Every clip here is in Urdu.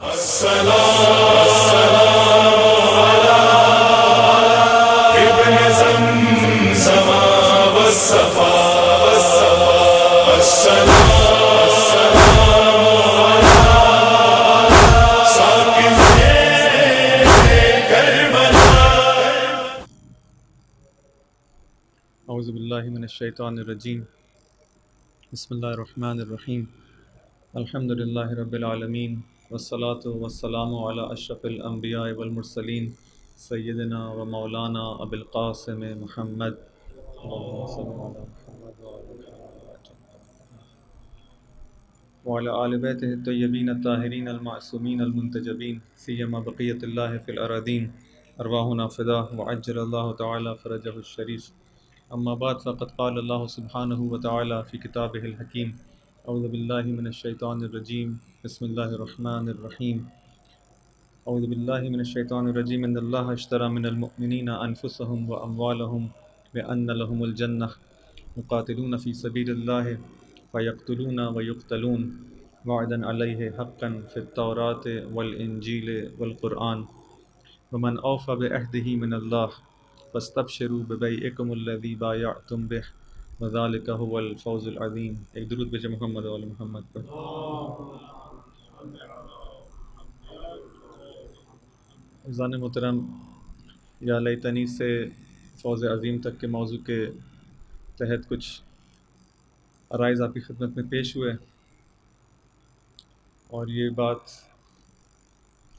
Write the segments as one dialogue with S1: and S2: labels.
S1: اعوذ باللہ من الشیطان الرجیم بسم اللہ الرحمن الرحیم الحمد للہ رب العالمین والصلاة والسلام علی اشرف الانبیاء والمرسلین سیدنا و مولانا ابی القاسم محمد وعلی آل بیتہ الطیبین الطاہرین المعصومین المنتجبین سیما بقیۃ اللہ فی الارادین ارواحنا فدا وعجل اللہ تعالی فرجہ الشریف. اما بعد فقد قال اللہ سبحانہ وتعالی فی کتابہ الحکیم اعوذ باللہ من الشیطان الرجیم بسم اللہ الرحمن الرحیم. اعوذ باللہ من الشیطان الرجیم ان اللہ اشتری من المؤمنین انفسهم واموالهم بان لهم الجنہ یقاتلون فی سبیل اللہ فیقتلون ویقتلون وعدا علیہ حقا فی التوراۃ والانجیل والقرآن ومن اوفی بعہدہ من اللہ فاستبشروا ببیعکم الذی بایعتم بہ وذالک هو الفوز العظیم. ایک درود بھیجے محمد و آل محمد پر. عزیزان محترم، یا لیتنی سے فوز عظیم تک کے موضوع کے تحت کچھ عرائض آپ کی خدمت میں پیش ہوئے، اور یہ بات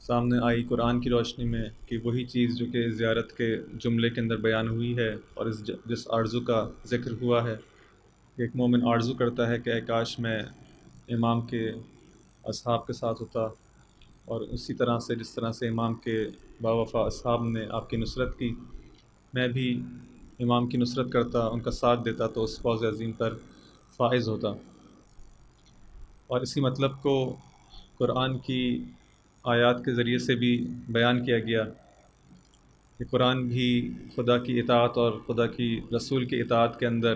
S1: سامنے آئی قرآن کی روشنی میں کہ وہی چیز جو کہ زیارت کے جملے کے اندر بیان ہوئی ہے اور جس آرزو کا ذکر ہوا ہے کہ ایک مومن آرزو کرتا ہے کہ اے کاش میں امام کے اصحاب کے ساتھ ہوتا، اور اسی طرح سے جس طرح سے امام کے باوفا اصحاب نے آپ کی نصرت کی، میں بھی امام کی نصرت کرتا، ان کا ساتھ دیتا تو اس فوز عظیم پر فائز ہوتا. اور اسی مطلب کو قرآن کی آیات کے ذریعے سے بھی بیان کیا گیا کہ قرآن بھی خدا کی اطاعت اور خدا کی رسول کی اطاعت کے اندر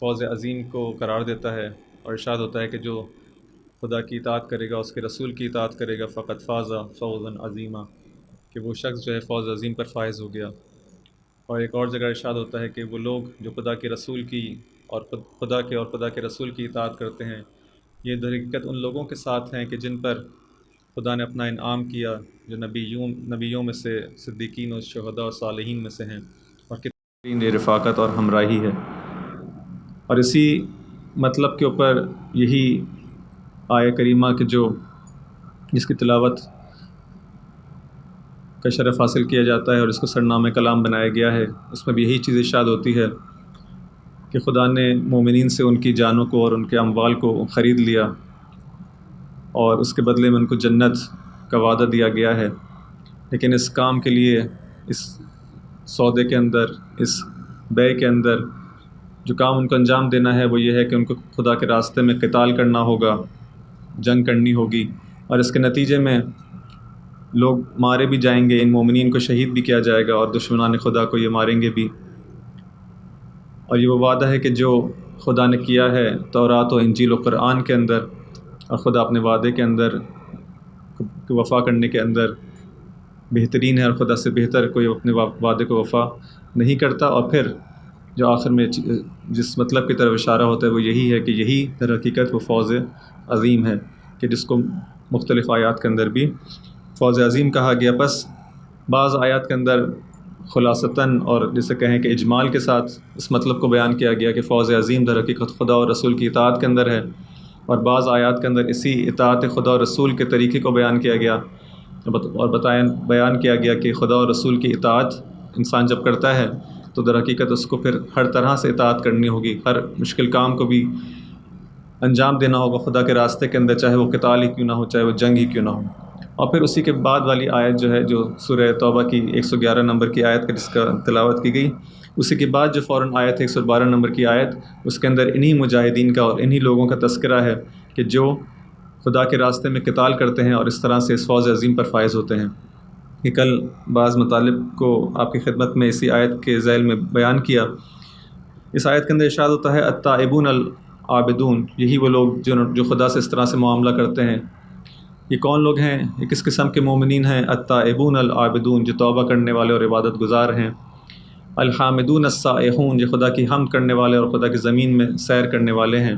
S1: فوز عظیم کو قرار دیتا ہے، اور ارشاد ہوتا ہے کہ جو خدا کی اطاعت کرے گا، اس کے رسول کی اطاعت کرے گا، فقط فاز فوزا عظیما، کہ وہ شخص جو ہے فوز عظیم پر فائز ہو گیا. اور ایک اور جگہ ارشاد ہوتا ہے کہ وہ لوگ جو خدا کے رسول کی اور خدا کے رسول کی اطاعت کرتے ہیں، یہ در حقیقت ان لوگوں کے ساتھ ہیں کہ جن پر خدا نے اپنا انعام کیا، جو نبیوں میں سے، صدیقین اور شہداء اور صالحین میں سے ہیں، اور کتنی رفاقت اور ہمراہی ہے. اور اسی مطلب کے اوپر یہی آیہ کریمہ کہ جس کی تلاوت کا شرف حاصل کیا جاتا ہے اور اس کو سرنامہ کلام بنایا گیا ہے، اس میں بھی یہی چیز ارشاد ہوتی ہے کہ خدا نے مومنین سے ان کی جانوں کو اور ان کے اموال کو خرید لیا، اور اس کے بدلے میں ان کو جنت کا وعدہ دیا گیا ہے. لیکن اس کام کے لیے، اس سودے کے اندر، اس بیع کے اندر جو کام ان کو انجام دینا ہے وہ یہ ہے کہ ان کو خدا کے راستے میں قتال کرنا ہوگا، جنگ کرنی ہوگی، اور اس کے نتیجے میں لوگ مارے بھی جائیں گے، ان مومنین کو شہید بھی کیا جائے گا، اور دشمنان خدا کو یہ ماریں گے بھی. اور یہ وہ وعدہ ہے کہ جو خدا نے کیا ہے تورات و انجیل و قرآن کے اندر، اور خدا اپنے وعدے کے اندر وفا کرنے کے اندر بہترین ہے، اور خدا سے بہتر کوئی اپنے وعدے کو وفا نہیں کرتا. اور پھر جو آخر میں جس مطلب کی طرف اشارہ ہوتا ہے وہ یہی ہے کہ یہی در حقیقت وہ فوز عظیم ہے، کہ جس کو مختلف آیات کے اندر بھی فوز عظیم کہا گیا. بس بعض آیات کے اندر خلاصتاً اور جسے کہیں کہ اجمال کے ساتھ اس مطلب کو بیان کیا گیا کہ فوز عظیم در حقیقت خدا اور رسول کی اطاعت کے اندر ہے، اور بعض آیات کے اندر اسی اطاعت خدا اور رسول کے طریقے کو بیان کیا گیا، اور بیان کیا گیا کہ خدا اور رسول کی اطاعت انسان جب کرتا ہے تو در حقیقت اس کو پھر ہر طرح سے اطاعت کرنی ہوگی، ہر مشکل کام کو بھی انجام دینا ہوگا خدا کے راستے کے اندر، چاہے وہ قتال ہی کیوں نہ ہو، چاہے وہ جنگ ہی کیوں نہ ہو. اور پھر اسی کے بعد والی آیت جو ہے، جو سورہ توبہ کی 111 نمبر کی آیت کا جس کا تلاوت کی گئی، اسی کے بعد جو فوراً آیت ہے 112 نمبر کی آیت، اس کے اندر انہی مجاہدین کا اور انہی لوگوں کا تذکرہ ہے کہ جو خدا کے راستے میں قتال کرتے ہیں اور اس طرح سے اس فوز عظیم پر فائز ہوتے ہیں. کہ کل بعض مطالب کو آپ کی خدمت میں اسی آیت کے ذیل میں بیان کیا. اس آیت کے اندر ارشاد ہوتا ہے التائبون العابدون، یہی وہ لوگ جو خدا سے اس طرح سے معاملہ کرتے ہیں یہ کون لوگ ہیں؟ یہ کس قسم کے مومنین ہیں؟ التائبون العابدون، جو توبہ کرنے والے اور عبادت گزار ہیں، الحامدون السائحون، جو خدا کی حمد کرنے والے اور خدا کی زمین میں سیر کرنے والے ہیں،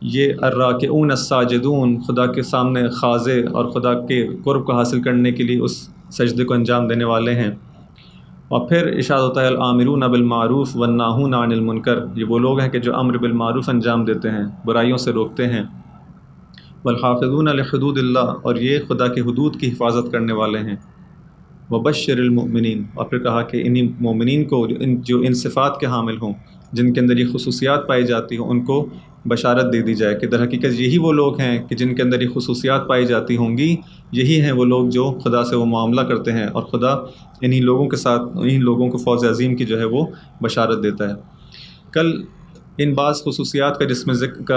S1: یہ الراکعون الساجدون، خدا کے سامنے خاضع اور خدا کے قرب کو حاصل کرنے کے لیے اس سجدے کو انجام دینے والے ہیں۔ اور پھر ارشاد ہوتا ہے الآمرون بالمعروف والناہون عن المنکر، یہ وہ لوگ ہیں کہ جو امر بالمعروف انجام دیتے ہیں، برائیوں سے روکتے ہیں، والحافظون لحدود اللہ، اور یہ خدا کے حدود کی حفاظت کرنے والے ہیں، وبشر المؤمنین، اور پھر کہا کہ انہی مومنین کو جو ان صفات کے حامل ہوں، جن کے اندر یہ خصوصیات پائی جاتی ہوں، ان کو بشارت دے دی جائے کہ در حقیقت یہی وہ لوگ ہیں کہ جن کے اندر یہ خصوصیات پائی جاتی ہوں گی، یہی ہیں وہ لوگ جو خدا سے وہ معاملہ کرتے ہیں، اور خدا انہی لوگوں کے ساتھ انہی لوگوں کو فوز عظیم کی جو ہے وہ بشارت دیتا ہے۔ کل ان بعض خصوصیات کا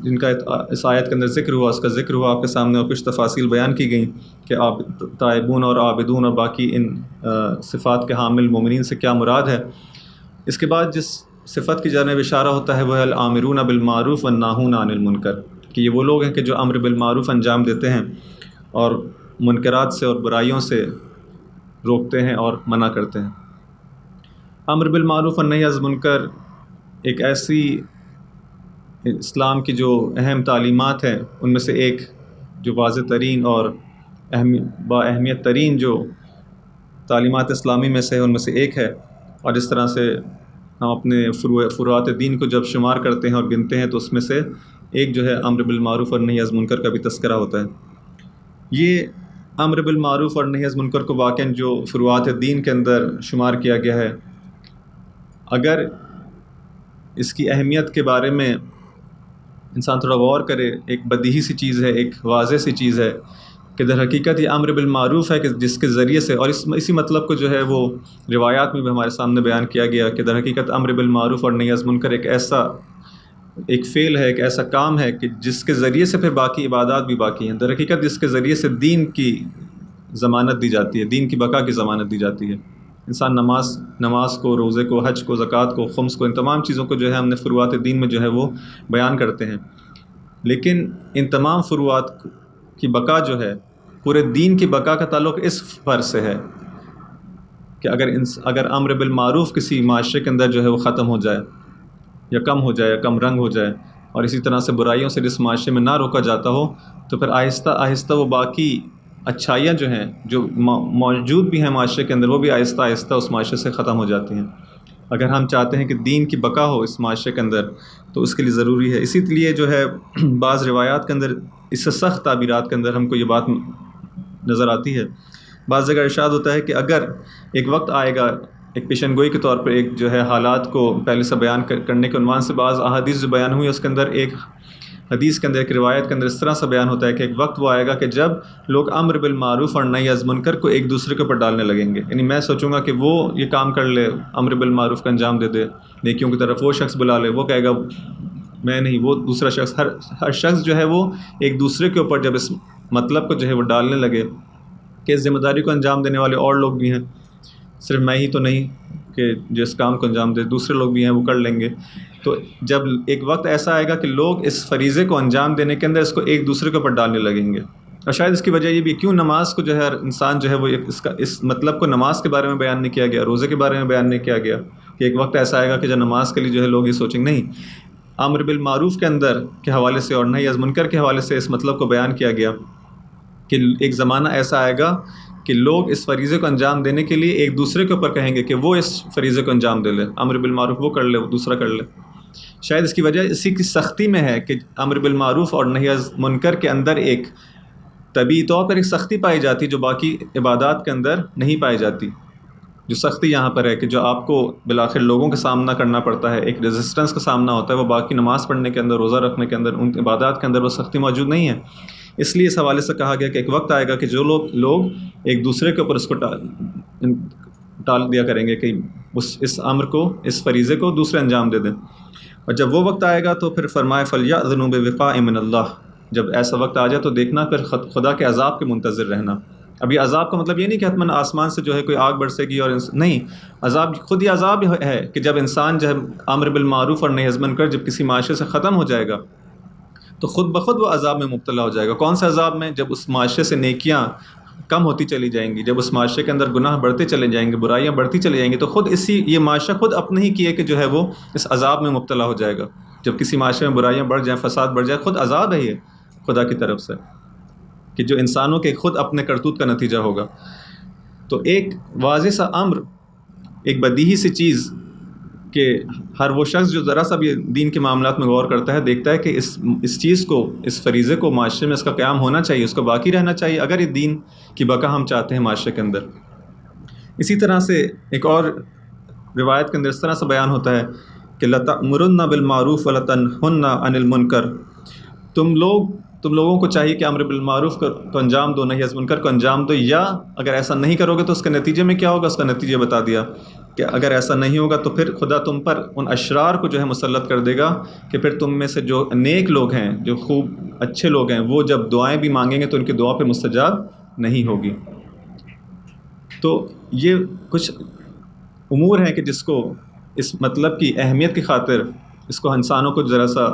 S1: جن کا اس آیت کے اندر ذکر ہوا، اس کا ذکر ہوا آپ کے سامنے، اور کچھ تفاصیل بیان کی گئیں کہ تائبون اور عابدون اور باقی ان صفات کے حامل مومنین سے کیا مراد ہے۔ اس کے بعد جس صفت کی جانب اشارہ ہوتا ہے وہ ہے الآمرون بالمعروف والناہون عن المنکر، کہ یہ وہ لوگ ہیں کہ جو امر بالمعروف انجام دیتے ہیں اور منکرات سے اور برائیوں سے روکتے ہیں اور منع کرتے ہیں۔ امر بالمعروف والنہی عن المنکر ایک ایسی اسلام کی جو اہم تعلیمات ہیں ان میں سے ایک، جو واضح ترین اور با اہمیت ترین جو تعلیمات اسلامی میں سے ان میں سے ایک ہے، اور اس طرح سے ہم اپنے فروعات دین کو جب شمار کرتے ہیں اور گنتے ہیں تو اس میں سے ایک جو ہے امر بالمعروف اور نہی عن المنکر کا بھی تذکرہ ہوتا ہے۔ یہ امر بالمعروف اور نہی عن المنکر کو واقعاً جو فروعات دین کے اندر شمار کیا گیا ہے، اگر اس کی اہمیت کے بارے میں انسان تھوڑا غور کرے، ایک بدیہی سی چیز ہے، ایک واضح سی چیز ہے کہ در حقیقت یہ امر بالمعروف ہے کہ جس کے ذریعے سے، اور اسی مطلب کو جو ہے وہ روایات میں بھی ہمارے سامنے بیان کیا گیا کہ در حقیقت امر بالمعروف اور نہی عن المنکر ایک فعل ہے، ایک ایسا کام ہے کہ جس کے ذریعے سے پھر باقی عبادات بھی باقی ہیں۔ در حقیقت جس کے ذریعے سے دین کی ضمانت دی جاتی ہے، دین کی بقا کی ضمانت دی جاتی ہے۔ انسان نماز کو، روزے کو، حج کو، زکوٰۃ کو، خمس کو، ان تمام چیزوں کو جو ہے ہم نے فروعات دین میں جو ہے وہ بیان کرتے ہیں، لیکن ان تمام فروعات کی بقا جو ہے، پورے دین کی بقا کا تعلق اس فرض سے ہے کہ اگر امر بالمعروف کسی معاشرے کے اندر جو ہے وہ ختم ہو جائے یا کم ہو جائے یا کم رنگ ہو جائے، اور اسی طرح سے برائیوں سے جس معاشرے میں نہ روکا جاتا ہو، تو پھر آہستہ آہستہ وہ باقی اچھائیاں جو ہیں، جو موجود بھی ہیں معاشرے کے اندر، وہ بھی آہستہ آہستہ اس معاشرے سے ختم ہو جاتی ہیں۔ اگر ہم چاہتے ہیں کہ دین کی بقا ہو اس معاشرے کے اندر تو اس کے لیے ضروری ہے۔ اسی لیے جو ہے بعض روایات کے اندر، اس سے سخت تعبیرات کے اندر ہم کو یہ بات نظر آتی ہے۔ بعض جگہ ارشاد ہوتا ہے کہ اگر ایک وقت آئے گا، ایک پیشن گوئی کے طور پر ایک جو ہے حالات کو پہلے سے بیان کرنے کے عنوان سے بعض احادیث جو بیان ہوئی، اس کے اندر ایک حدیث کے اندر، ایک روایت کے اندر اس طرح سے بیان ہوتا ہے کہ ایک وقت وہ آئے گا کہ جب لوگ امر بالمعروف اور نہی عن المنکر کو ایک دوسرے کے اوپر ڈالنے لگیں گے۔ یعنی میں سوچوں گا کہ وہ یہ کام کر لے، امر بالمعروف کا انجام دے دے، نیکیوں کی طرف وہ شخص بلا لے، وہ کہے گا میں نہیں، وہ دوسرا شخص، ہر شخص جو ہے وہ ایک دوسرے کے اوپر جب اس مطلب کو جو ہے وہ ڈالنے لگے کہ اس ذمہ داری کو انجام دینے والے اور لوگ بھی ہیں، صرف میں ہی تو نہیں کہ جو اس کام کو انجام دے، دوسرے لوگ بھی ہیں، وہ کر لیں گے۔ تو جب ایک وقت ایسا آئے گا کہ لوگ اس فریضے کو انجام دینے کے اندر اس کو ایک دوسرے کے اوپر ڈالنے لگیں گے، اور شاید اس کی وجہ یہ بھی کیوں نماز کو جو ہے انسان جو ہے وہ اس مطلب کو نماز کے بارے میں بیان نہیں کیا گیا، روزے کے بارے میں بیان نہیں کیا گیا کہ ایک وقت ایسا آئے گا کہ جو نماز کے لیے جو ہے لوگ یہ سوچیں گے، نہیں، امر بالمعروف کے اندر کے حوالے سے اور نہی عن المنکر کے حوالے سے اس مطلب کو بیان کیا گیا کہ ایک زمانہ ایسا آئے گا کہ لوگ اس فریضے کو انجام دینے کے لیے ایک دوسرے کے اوپر کہیں گے کہ وہ اس فریضے کو انجام دے لے، امر بالمعروف وہ کر لے، وہ دوسرا کر لے۔ شاید اس کی وجہ اسی کی سختی میں ہے کہ امر بالمعروف اور نہی عن المنکر کے اندر ایک طبعی طور پر ایک سختی پائی جاتی جو باقی عبادات کے اندر نہیں پائی جاتی۔ جو سختی یہاں پر ہے کہ جو آپ کو بالآخر لوگوں کا سامنا کرنا پڑتا ہے، ایک ریزسٹنس کا سامنا ہوتا ہے، وہ باقی نماز پڑھنے کے اندر، روزہ رکھنے کے اندر، ان عبادات کے اندر وہ سختی موجود نہیں ہے۔ اس لیے اس حوالے سے کہا گیا کہ ایک وقت آئے گا کہ جو لوگ ایک دوسرے کے اوپر اس کو ٹال دیا کریں گے کہ اس امر کو، اس فریضے کو دوسرے انجام دے دیں، اور جب وہ وقت آئے گا تو پھر فرمائے فَلْيَأْذَنُوا بِوِقَاءٍ مِّنَ اللَّهِ، جب ایسا وقت آ جائے تو دیکھنا پھر خدا کے عذاب کے منتظر رہنا۔ اب یہ عذاب کا مطلب یہ نہیں کہ حتماً آسمان سے جو ہے کوئی آگ برسے گی، اور نہیں، عذاب خود ہی عذاب ہے کہ جب انسان جو ہے امر بالمعروف اور نہی عن المنکر جب کسی معاشرے سے ختم ہو جائے گا تو خود بخود وہ عذاب میں مبتلا ہو جائے گا۔ کون سے عذاب میں؟ جب اس معاشرے سے نیکیاں کم ہوتی چلی جائیں گی، جب اس معاشرے کے اندر گناہ بڑھتے چلے جائیں گے، برائیاں بڑھتی چلی جائیں گی، تو خود یہ معاشرہ خود اپنے ہی کیے کہ جو ہے وہ اس عذاب میں مبتلا ہو جائے گا۔ جب کسی معاشرے میں برائیاں بڑھ جائیں، فساد بڑھ جائے، خود عذاب ہے یہ خدا کی طرف سے، کہ جو انسانوں کے خود اپنے کرتوت کا نتیجہ ہوگا۔ تو ایک واضح سا امر، ایک بدیہی سی چیز کہ ہر وہ شخص جو ذرا سا بھی دین کے معاملات میں غور کرتا ہے، دیکھتا ہے کہ اس چیز کو، اس فریضے کو معاشرے میں اس کا قیام ہونا چاہیے، اس کو باقی رہنا چاہیے، اگر یہ دین کی بقا ہم چاہتے ہیں معاشرے کے اندر۔ اسی طرح سے ایک اور روایت کے اندر اس طرح سے بیان ہوتا ہے کہ لَتَأْمُرُنَّ بِالْمَعْرُوفِ وَلَتَنْهُنَّ عَنِ الْمُنْكَرِ، تم لوگوں کو چاہیے کہ امر بالمعروف کو انجام دو، نہی از منکر کو انجام دو، یا اگر ایسا نہیں کرو گے تو اس کے نتیجے میں کیا ہوگا؟ اس کا نتیجہ بتا دیا کہ اگر ایسا نہیں ہوگا تو پھر خدا تم پر ان اشرار کو جو ہے مسلط کر دے گا، کہ پھر تم میں سے جو نیک لوگ ہیں، جو خوب اچھے لوگ ہیں، وہ جب دعائیں بھی مانگیں گے تو ان کی دعا پہ مستجاب نہیں ہوگی۔ تو یہ کچھ امور ہیں کہ جس کو اس مطلب کی اہمیت کی خاطر اس کو انسانوں کو ذرا سا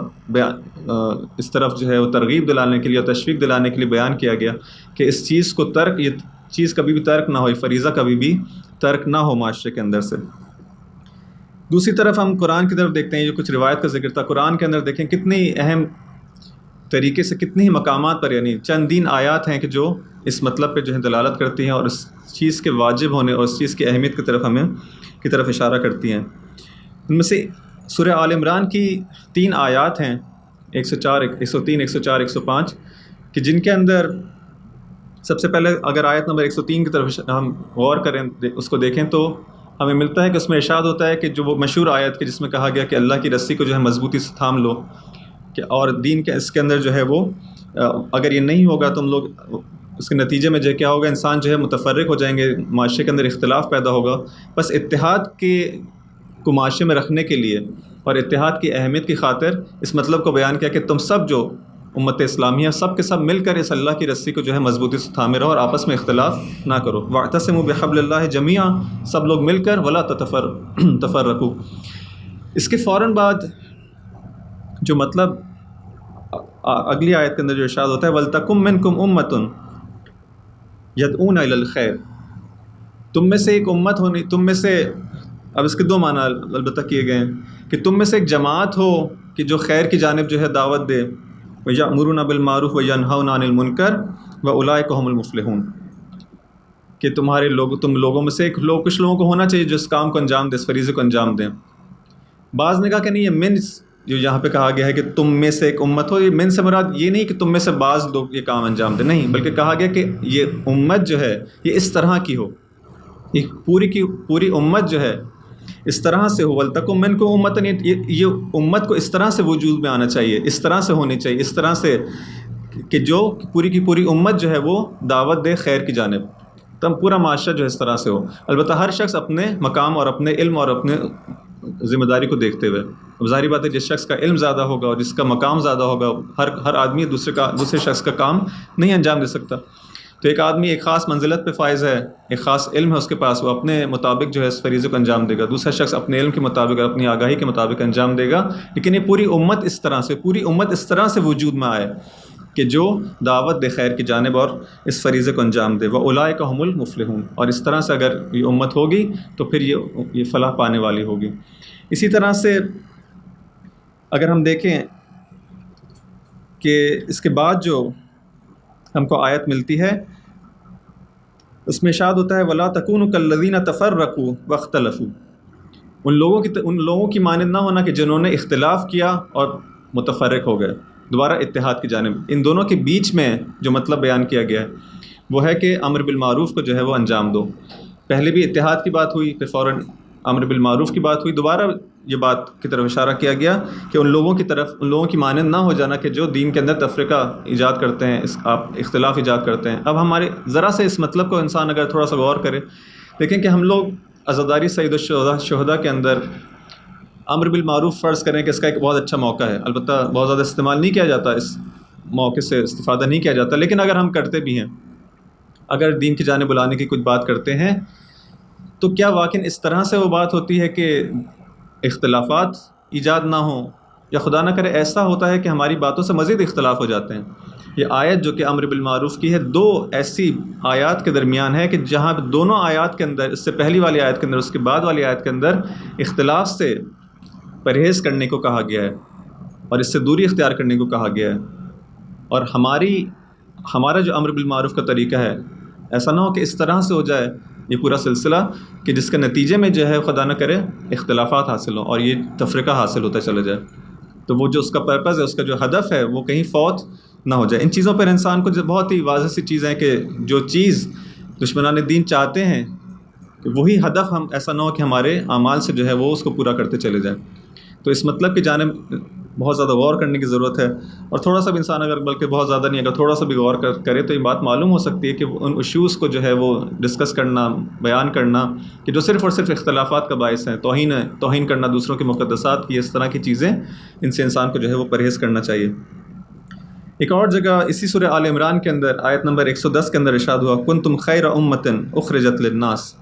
S1: اس طرف جو ہے وہ ترغیب دلانے کے لیے اور تشویق دلانے کے لیے بیان کیا گیا کہ اس چیز کو یہ چیز کبھی بھی ترک نہ ہو، یہ فریضہ کبھی بھی ترک نہ ہو معاشرے کے اندر سے۔ دوسری طرف ہم قرآن کی طرف دیکھتے ہیں، جو کچھ روایت کا ذکر تھا، قرآن کے اندر دیکھیں کتنی اہم طریقے سے، کتنی ہی مقامات پر، یعنی چند دین آیات ہیں کہ جو اس مطلب پہ جو ہے دلالت کرتی ہیں اور اس چیز کے واجب ہونے اور اس چیز کی اہمیت کی طرف اشارہ کرتی ہیں۔ ان میں سے سورہ آل عمران کی 3 آیات ہیں، 104، 103، 104، 105، کہ جن کے اندر سب سے پہلے اگر آیت نمبر 103 کی طرف ہم غور کریں، اس کو دیکھیں، تو ہمیں ملتا ہے کہ اس میں ارشاد ہوتا ہے کہ جو وہ مشہور آیت کہ جس میں کہا گیا کہ اللہ کی رسی کو جو ہے مضبوطی سے تھام لو، کہ اور دین کے اس کے اندر جو ہے وہ اگر یہ نہیں ہوگا تم لوگ، اس کے نتیجے میں جو کیا ہوگا، انسان جو ہے متفرق ہو جائیں گے، معاشرے کے اندر اختلاف پیدا ہوگا۔ بس اتحاد کو معاشرے میں رکھنے کے لیے اور اتحاد کی اہمیت کی خاطر اس مطلب کو بیان کیا کہ تم سب جو امت اسلامیہ سب کے سب مل کر اس اللہ کی رسی کو جو ہے مضبوطی سے تھامے رہو اور آپس میں اختلاف نہ کرو۔ وَاعْتَصِمُوا بِحَبْلِ اللَّهِ جَمِيعًا، سب لوگ مل کر، وَلَا تَتَفَرَّقُوا۔ اس کے فوراً بعد جو مطلب اگلی آیت کے اندر جو ارشاد ہوتا ہے وَلْتَكُن مِّنكُمْ أُمَّةٌ يَدْعُونَ إِلَى الْخَيْرِ، تم میں سے ایک امت ہونی، تم میں سے، اب اس کے 2 معنی البتہ کیے گئے ہیں کہ تم میں سے ایک جماعت ہو کہ جو خیر کی جانب جو ہے دعوت دے، وَيَأْمُرُونَ بِالْمَعْرُوفِ وَيَنْهَوْنَ عَنِ الْمُنْكَرِ وَأُولَٰئِكَ هُمُ الْمُفْلِحُونَ، کہ تم لوگوں میں سے کچھ لوگوں کو ہونا چاہیے جو اس کام کو انجام دیں، اس فریضے کو انجام دیں۔ بعض نے کہا کہ نہیں، یہ من جو یہاں پہ کہا گیا ہے کہ تم میں سے ایک امت ہو، یہ من سے مراد یہ نہیں کہ تم میں سے بعض لوگ یہ کام انجام دیں، نہیں، بلکہ کہا گیا کہ یہ امت جو ہے یہ اس طرح کی ہو، یہ پوری کی پوری امت جو ہے اس طرح سے ہو۔ وَلْتَكُن مِّنكُمْ أُمَّةٌ، یہ امت کو اس طرح سے وجود میں آنا چاہیے، اس طرح سے ہونی چاہیے، اس طرح سے کہ جو پوری کی پوری امت جو ہے وہ دعوت دے خیر کی جانب، تب پورا معاشرہ جو ہے اس طرح سے ہو۔ البتہ ہر شخص اپنے مقام اور اپنے علم اور اپنے ذمہ داری کو دیکھتے ہوئے، اب ظاہری بات ہے جس شخص کا علم زیادہ ہوگا اور جس کا مقام زیادہ ہوگا، ہر آدمی دوسرے شخص کا کام نہیں انجام دے سکتا۔ تو ایک آدمی ایک خاص منزلت پہ فائز ہے، ایک خاص علم ہے اس کے پاس، وہ اپنے مطابق جو ہے اس فریضے کو انجام دے گا، دوسرا شخص اپنے علم کے مطابق اور اپنی آگاہی کے مطابق انجام دے گا، لیکن یہ پوری امت اس طرح سے وجود میں آئے کہ جو دعوت دے خیر کی جانب اور اس فریضے کو انجام دے۔ وَأُولَٰئِكَ هُمُ الْمُفْلِحُونَ، اور اس طرح سے اگر یہ امت ہوگی تو پھر یہ فلاح پانے والی ہوگی۔ اسی طرح سے اگر ہم دیکھیں کہ اس کے بعد جو ہم کو آیت ملتی ہے اس میں ارشاد ہوتا ہے وَلَا تَكُونُوا كَالَّذِينَ تَفَرَّقُوا وَاخْتَلَفُوا، ان لوگوں کی مانند نہ ہونا کہ جنہوں نے اختلاف کیا اور متفرق ہو گئے، دوبارہ اتحاد کی جانب۔ ان دونوں کے بیچ میں جو مطلب بیان کیا گیا ہے وہ ہے کہ امر بالمعروف کو جو ہے وہ انجام دو۔ پہلے بھی اتحاد کی بات ہوئی، پھر فوراً امر بالمعروف کی بات ہوئی، دوبارہ یہ بات کی طرف اشارہ کیا گیا کہ ان لوگوں کی مانند نہ ہو جانا کہ جو دین کے اندر تفرقہ ایجاد کرتے ہیں، آپ اختلاف ایجاد کرتے ہیں۔ اب ہمارے ذرا سے اس مطلب کو انسان اگر تھوڑا سا غور کرے، دیکھیں کہ ہم لوگ عزاداری سید الشہداء کے اندر امر بالمعروف فرض کریں کہ اس کا ایک بہت اچھا موقع ہے، البتہ بہت زیادہ استعمال نہیں کیا جاتا، اس موقع سے استفادہ نہیں کیا جاتا، لیکن اگر ہم کرتے بھی ہیں، اگر دین کی جانب بلانے کی کچھ بات کرتے ہیں تو کیا واقعی اس طرح سے وہ بات ہوتی ہے کہ اختلافات ایجاد نہ ہوں، یا خدا نہ کرے ایسا ہوتا ہے کہ ہماری باتوں سے مزید اختلاف ہو جاتے ہیں۔ یہ آیت جو کہ امر بالمعروف کی ہے، دو ایسی آیات کے درمیان ہے کہ جہاں دونوں آیات کے اندر، اس سے پہلی والی آیت کے اندر، اس کے بعد والی آیت کے اندر اختلاف سے پرہیز کرنے کو کہا گیا ہے اور اس سے دوری اختیار کرنے کو کہا گیا ہے۔ اور ہمارا جو امر بالمعروف کا طریقہ ہے، ایسا نہ ہو کہ اس طرح سے ہو جائے یہ پورا سلسلہ کہ جس کے نتیجے میں جو ہے خدا نہ کرے اختلافات حاصل ہوں اور یہ تفرقہ حاصل ہوتا چلا جائے، تو وہ جو اس کا پرپز ہے، اس کا جو ہدف ہے، وہ کہیں فوت نہ ہو جائے۔ ان چیزوں پر انسان کو جو بہت ہی واضح سی چیز ہے کہ جو چیز دشمنان دین چاہتے ہیں کہ وہی ہدف، ہم ایسا نہ ہو کہ ہمارے اعمال سے جو ہے وہ اس کو پورا کرتے چلے جائیں۔ تو اس مطلب کی جانب بہت زیادہ غور کرنے کی ضرورت ہے، اور تھوڑا سا بھی انسان اگر، بلکہ بہت زیادہ نہیں، اگر تھوڑا سا بھی غور کرے تو یہ بات معلوم ہو سکتی ہے کہ ان ایشوز کو جو ہے وہ ڈسکس کرنا، بیان کرنا، کہ جو صرف اور صرف اختلافات کا باعث ہیں، توہین کرنا دوسروں کے مقدسات کی، اس طرح کی چیزیں، ان سے انسان کو جو ہے وہ پرہیز کرنا چاہیے۔ ایک اور جگہ اسی سورہ آل عمران کے اندر آیت نمبر 110 کے اندر ارشاد ہوا، کنتم خیر امۃ اخرجت للناس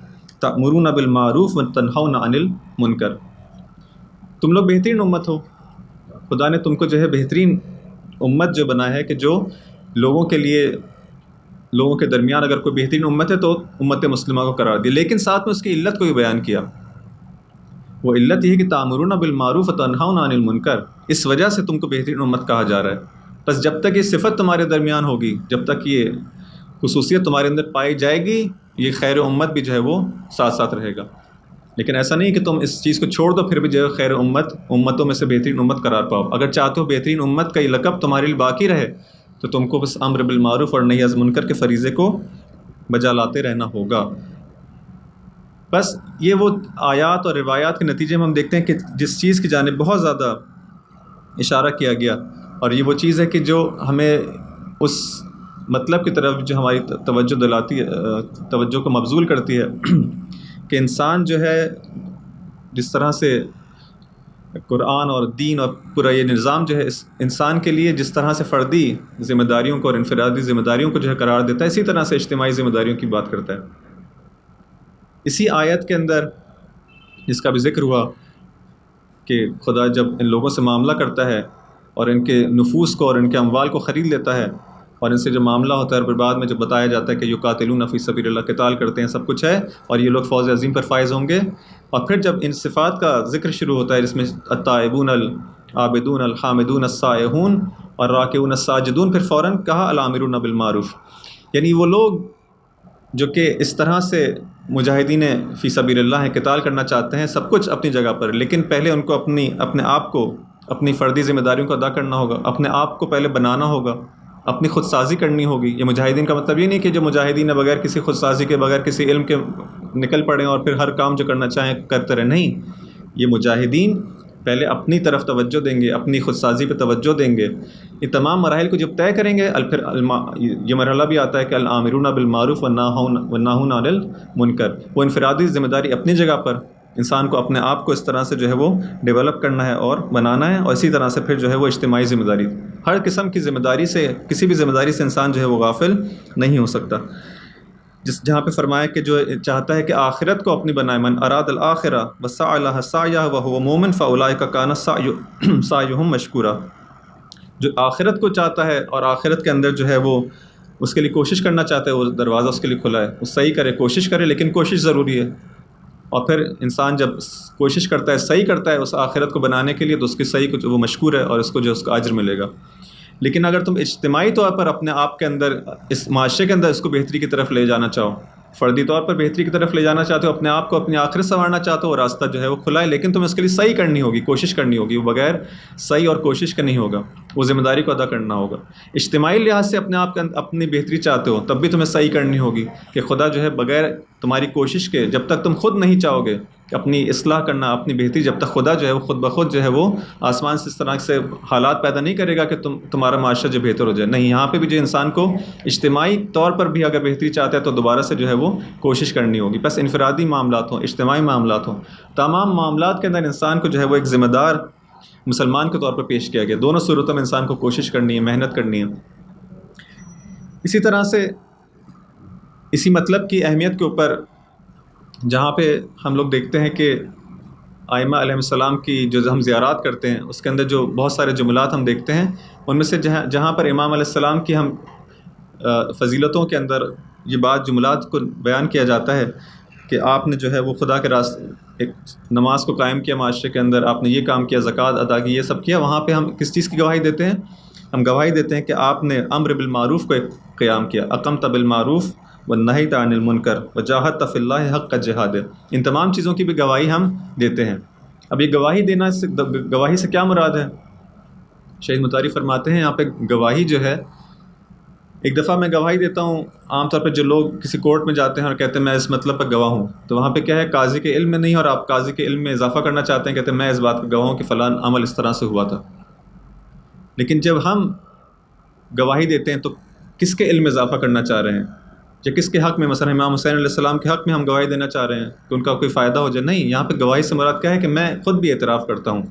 S1: تأمرون بالمعروف وتنہون عن المنکر، تم لوگ بہترین امت ہو، خدا نے تم کو جو ہے بہترین امت جو بنا ہے، کہ جو لوگوں کے لیے، لوگوں کے درمیان اگر کوئی بہترین امت ہے تو امت مسلمہ کو قرار دی، لیکن ساتھ میں اس کی علت کو بھی بیان کیا۔ وہ علت یہ ہے کہ تأمرون بالمعروف وتنہون عن المنکر، اس وجہ سے تم کو بہترین امت کہا جا رہا ہے۔ بس جب تک یہ صفت تمہارے درمیان ہوگی، جب تک یہ خصوصیت تمہارے اندر پائی جائے گی، یہ خیر امت بھی جو ہے وہ ساتھ ساتھ رہے گا۔ لیکن ایسا نہیں کہ تم اس چیز کو چھوڑ دو پھر بھی جو ہے خیر امتوں میں سے بہترین امت قرار پاؤ۔ اگر چاہتے ہو بہترین امت کا یہ لقب تمہارے لیے باقی رہے تو تم کو بس امر بالمعروف اور نہی عن المنکر کے فریضے کو بجا لاتے رہنا ہوگا۔ بس یہ وہ آیات اور روایات کے نتیجے میں ہم دیکھتے ہیں کہ جس چیز کی جانب بہت زیادہ اشارہ کیا گیا، اور یہ وہ چیز ہے کہ جو ہمیں اس مطلب کی طرف جو ہماری توجہ دلاتی ہے، توجہ کو مبذول کرتی ہے، کہ انسان جو ہے جس طرح سے قرآن اور دین اور پورا یہ نظام جو ہے اس انسان کے لیے جس طرح سے فردی ذمہ داریوں کو اور انفرادی ذمہ داریوں کو جو ہے قرار دیتا ہے، اسی طرح سے اجتماعی ذمہ داریوں کی بات کرتا ہے۔ اسی آیت کے اندر جس کا بھی ذکر ہوا کہ خدا جب ان لوگوں سے معاملہ کرتا ہے اور ان کے نفوس کو اور ان کے اموال کو خرید لیتا ہے، اور ان سے جو معاملہ ہوتا ہے، اور پھر بعد میں جب بتایا جاتا ہے کہ یقاتلون فی سبیل اللہ، قتال کرتے ہیں، سب کچھ ہے، اور یہ لوگ فوز عظیم پر فائز ہوں گے، اور پھر جب ان صفات کا ذکر شروع ہوتا ہے جس میں التائبون العابدون الحامدون السائحون اور راکعون الساجدون، پھر فوراً کہا الامرون بالمعروف، یعنی وہ لوگ جو کہ اس طرح سے مجاہدین فی سبیل اللہ ہیں، قتال کرنا چاہتے ہیں، سب کچھ اپنی جگہ پر، لیکن پہلے ان کو اپنے آپ کو، اپنی فردی ذمہ داریوں کو ادا کرنا ہوگا، اپنے آپ کو پہلے بنانا ہوگا، اپنی خود سازی کرنی ہوگی۔ یہ مجاہدین کا مطلب یہ نہیں کہ جو مجاہدین بغیر کسی خود سازی کے، بغیر کسی علم کے نکل پڑیں اور پھر ہر کام جو کرنا چاہیں کرتے رہیں، نہیں، یہ مجاہدین پہلے اپنی طرف توجہ دیں گے، اپنی خود سازی پہ توجہ دیں گے، یہ تمام مراحل کو جب طے کریں گے، پھر یہ مرحلہ بھی آتا ہے کہ الامرون بالمعروف والناہون عن المنکر، وہ انفرادی ذمہ داری اپنی جگہ پر، انسان کو اپنے آپ کو اس طرح سے جو ہے وہ ڈیولپ کرنا ہے اور بنانا ہے، اور اسی طرح سے پھر جو ہے وہ اجتماعی ذمہ داری، ہر قسم کی ذمہ داری سے، کسی بھی ذمہ داری سے انسان جو ہے وہ غافل نہیں ہو سکتا۔ جہاں پہ فرمایا کہ جو چاہتا ہے کہ آخرت کو اپنی بنائے، من اراد الآخرہ وسعی لها سعیہ وہو مومن فاولئک کان سعیہم مشکورا، جو آخرت کو چاہتا ہے اور آخرت کے اندر جو ہے وہ اس کے لیے کوشش کرنا چاہتا ہے، وہ دروازہ اس کے لیے کھلا ہے، وہ صحیح کرے، کوشش کرے، لیکن کوشش ضروری ہے، اور پھر انسان جب کوشش کرتا ہے، صحیح کرتا ہے اس آخرت کو بنانے کے لیے، تو اس کی صحیح کو وہ مشکور ہے اور اس کو جو اس کا اجر ملے گا۔ لیکن اگر تم اجتماعی طور پر اپنے آپ کے اندر، اس معاشرے کے اندر اس کو بہتری کی طرف لے جانا چاہو، فردی طور پر بہتری کی طرف لے جانا چاہتے ہو، اپنے آپ کو، اپنی آخرت سنوارنا چاہتے ہو، وہ راستہ جو ہے وہ کھلا ہے، لیکن تمہیں اس کے لیے صحیح کرنی ہوگی، کوشش کرنی ہوگی، وہ بغیر صحیح اور کوشش کا نہیں ہوگا، وہ ذمہ داری کو ادا کرنا ہوگا۔ اجتماعی لحاظ سے اپنے آپ کے اپنی بہتری چاہتے ہو، تب بھی تمہیں صحیح کرنی ہوگی، کہ خدا جو ہے بغیر تمہاری کوشش کے، جب تک تم خود نہیں چاہو گے کہ اپنی اصلاح کرنا، اپنی بہتری، جب تک خدا جو ہے وہ خود بخود جو ہے وہ آسمان سے اس طرح سے حالات پیدا نہیں کرے گا کہ تمہارا معاشرہ جو بہتر ہو جائے، نہیں، یہاں پہ بھی جو انسان کو اجتماعی طور پر بھی اگر بہتری چاہتا ہے تو دوبارہ سے جو ہے وہ کوشش کرنی ہوگی۔ بس انفرادی معاملات ہوں، اجتماعی معاملات ہوں، تمام معاملات کے اندر انسان کو جو ہے وہ ایک ذمہ دار مسلمان کے طور پر پیش کیا گیا، دونوں صورتوں میں انسان کو کوشش کرنی ہے، محنت کرنی ہے۔ اسی طرح سے اسی مطلب کی اہمیت کے اوپر جہاں پہ ہم لوگ دیکھتے ہیں کہ ائمہ علیہ السلام کی جو ہم زیارات کرتے ہیں اس کے اندر جو بہت سارے جملات ہم دیکھتے ہیں، ان میں سے جہاں پر امام علیہ السلام کی ہم فضیلتوں کے اندر یہ بات جملات کو بیان کیا جاتا ہے کہ آپ نے جو ہے وہ خدا کے راستے ایک نماز کو قائم کیا معاشرے کے اندر، آپ نے یہ کام کیا، زکوٰۃ ادا کی، یہ سب کیا، وہاں پہ ہم کس چیز کی گواہی دیتے ہیں؟ ہم گواہی دیتے ہیں کہ آپ نے امر بالمعروف کو قیام کیا، اقمت بالمعروف ونہیت عن المنکر وجاہدت فی اللہ حق جہاد، ان تمام چیزوں کی بھی گواہی ہم دیتے ہیں۔ اب یہ گواہی دینا، گواہی سے کیا مراد ہے؟ شہید مطاری فرماتے ہیں یہاں پہ گواہی جو ہے، ایک دفعہ میں گواہی دیتا ہوں، عام طور پہ جو لوگ کسی کورٹ میں جاتے ہیں اور کہتے ہیں میں اس مطلب پر گواہ ہوں، تو وہاں پہ کیا ہے، قاضی کے علم میں نہیں، اور آپ قاضی کے علم میں اضافہ کرنا چاہتے ہیں، کہتے ہیں میں اس بات کا گواہ ہوں کہ فلاں عمل اس طرح سے ہوا تھا۔ لیکن جب ہم گواہی دیتے ہیں تو کس کے علم میں اضافہ کرنا چاہ رہے ہیں، یا کس کے حق میں؟ مثلا امام حسین علیہ السلام کے حق میں ہم گواہی دینا چاہ رہے ہیں کہ ان کا کوئی فائدہ ہو جائے؟ نہیں، یہاں پہ گواہی سے مراد کیا ہے کہ میں خود بھی اعتراف کرتا ہوں،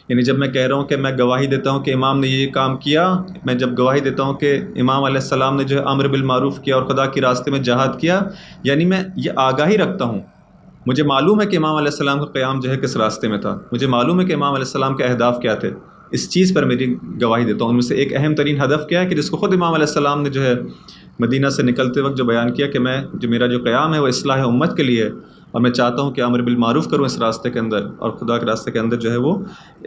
S1: یعنی جب میں کہہ رہا ہوں کہ میں گواہی دیتا ہوں کہ امام نے یہ کام کیا، میں جب گواہی دیتا ہوں کہ امام علیہ السلام نے جو ہے امر بالمعروف کیا اور خدا کے راستے میں جہاد کیا، یعنی میں یہ آگاہی رکھتا ہوں، مجھے معلوم ہے کہ امام علیہ السلام کا قیام جو ہے کس راستے میں تھا، مجھے معلوم ہے کہ امام علیہ السلام کے اہداف کیا تھے، اس چیز پر میری گواہی دیتا ہوں۔ ان میں سے ایک اہم ترین ہدف کیا ہے کہ جس کو خود امام علیہ السلام نے جو ہے مدینہ سے نکلتے وقت جو بیان کیا کہ میرا جو قیام ہے وہ اصلاح امت کے لیے ہے، اور میں چاہتا ہوں کہ امر بالمعروف کروں اس راستے کے اندر، اور خدا کے راستے کے اندر جو ہے وہ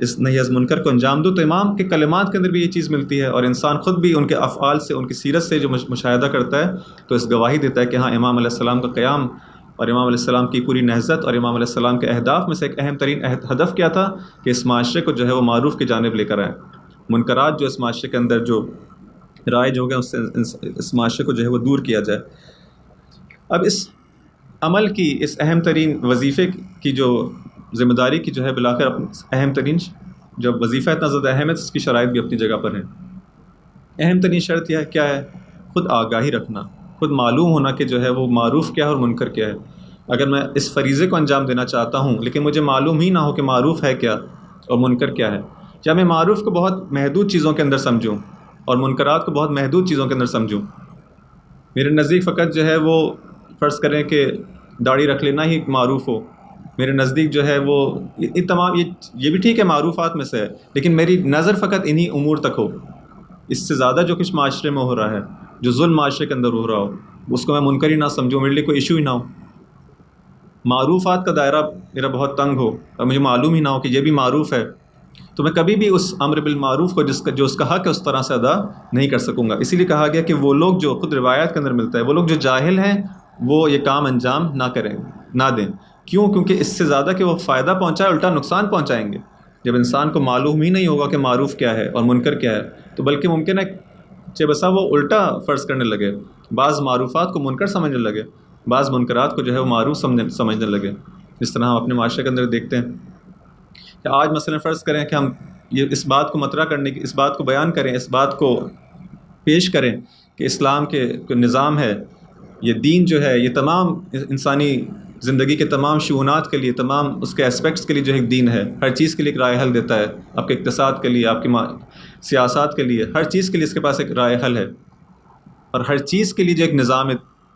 S1: اس نہی از منکر کو انجام دوں۔ تو امام کے کلمات کے اندر بھی یہ چیز ملتی ہے، اور انسان خود بھی ان کے افعال سے، ان کی سیرت سے جو مشاہدہ کرتا ہے تو اس گواہی دیتا ہے کہ ہاں امام علیہ السلام کا قیام اور امام علیہ السلام کی پوری نہضت اور امام علیہ السلام کے اہداف میں سے ایک اہم ترین ہدف کیا تھا کہ اس معاشرے کو جو ہے وہ معروف کی جانب لے کر آئے، منکرات جو اس معاشرے کے اندر جو رائج ہو گئے اس سے اس معاشرے کو جو ہے وہ دور کیا جائے۔ اب اس عمل کی، اس اہم ترین وظیفے کی جو ذمہ داری کی جو ہے بالآخر اہم ترین جب وظیفہ اتنا زیادہ اہم ہے تو اس کی شرائط بھی اپنی جگہ پر ہیں۔ اہم ترین شرط یہ کیا ہے؟ خود آگاہی رکھنا، خود معلوم ہونا کہ جو ہے وہ معروف کیا ہے اور منکر کیا ہے۔ اگر میں اس فریضے کو انجام دینا چاہتا ہوں لیکن مجھے معلوم ہی نہ ہو کہ معروف ہے کیا اور منکر کیا ہے، یا میں معروف کو بہت محدود چیزوں کے اندر سمجھوں اور منکرات کو بہت محدود چیزوں کے اندر سمجھوں، میرے نزدیک فقط جو ہے وہ فرض کریں کہ داڑھی رکھ لینا ہی معروف ہو، میرے نزدیک جو ہے وہ تمام یہ بھی ٹھیک ہے معروفات میں سے ہے، لیکن میری نظر فقط انہی امور تک ہو، اس سے زیادہ جو کچھ معاشرے میں ہو رہا ہے، جو ظلم معاشرے کے اندر ہو رہا ہو، اس کو میں منکر ہی نہ سمجھوں، میرے لیے کوئی ایشو ہی نہ ہو، معروفات کا دائرہ میرا بہت تنگ ہو اور مجھے معلوم ہی نہ ہو کہ یہ بھی معروف ہے، تو میں کبھی بھی اس امر بالمعروف کو جو اس کا حق ہے اس طرح سے ادا نہیں کر سکوں گا۔ اسی لیے کہا گیا کہ وہ لوگ جو خود روایات کے اندر ملتا ہے، وہ لوگ جو جاہل ہیں وہ یہ کام انجام نہ کریں، نہ دیں۔ کیوں؟ کیونکہ اس سے زیادہ کہ وہ فائدہ پہنچائے الٹا نقصان پہنچائیں گے۔ جب انسان کو معلوم ہی نہیں ہوگا کہ معروف کیا ہے اور منکر کیا ہے تو بلکہ ممکن ہے کہ بسا وہ الٹا فرض کرنے لگے، بعض معروفات کو منکر سمجھنے لگے، بعض منکرات کو جو ہے وہ معروف سمجھنے لگے، جس طرح ہم اپنے معاشرے کے اندر دیکھتے ہیں کہ آج مثلا فرض کریں کہ ہم یہ اس بات کو مطرح کرنے کی، اس بات کو بیان کریں، اس بات کو پیش کریں کہ اسلام کے نظام ہے، یہ دین جو ہے یہ تمام انسانی زندگی کے تمام شؤونات کے لیے، تمام اس کے اسپیکٹس کے لیے جو ایک دین ہے، ہر چیز کے لیے ایک رائے حل دیتا ہے، آپ کے اقتصاد کے لیے، آپ کی سیاست کے لیے، ہر چیز کے لیے اس کے پاس ایک رائے حل ہے، اور ہر چیز کے لیے جو ایک نظام ہے،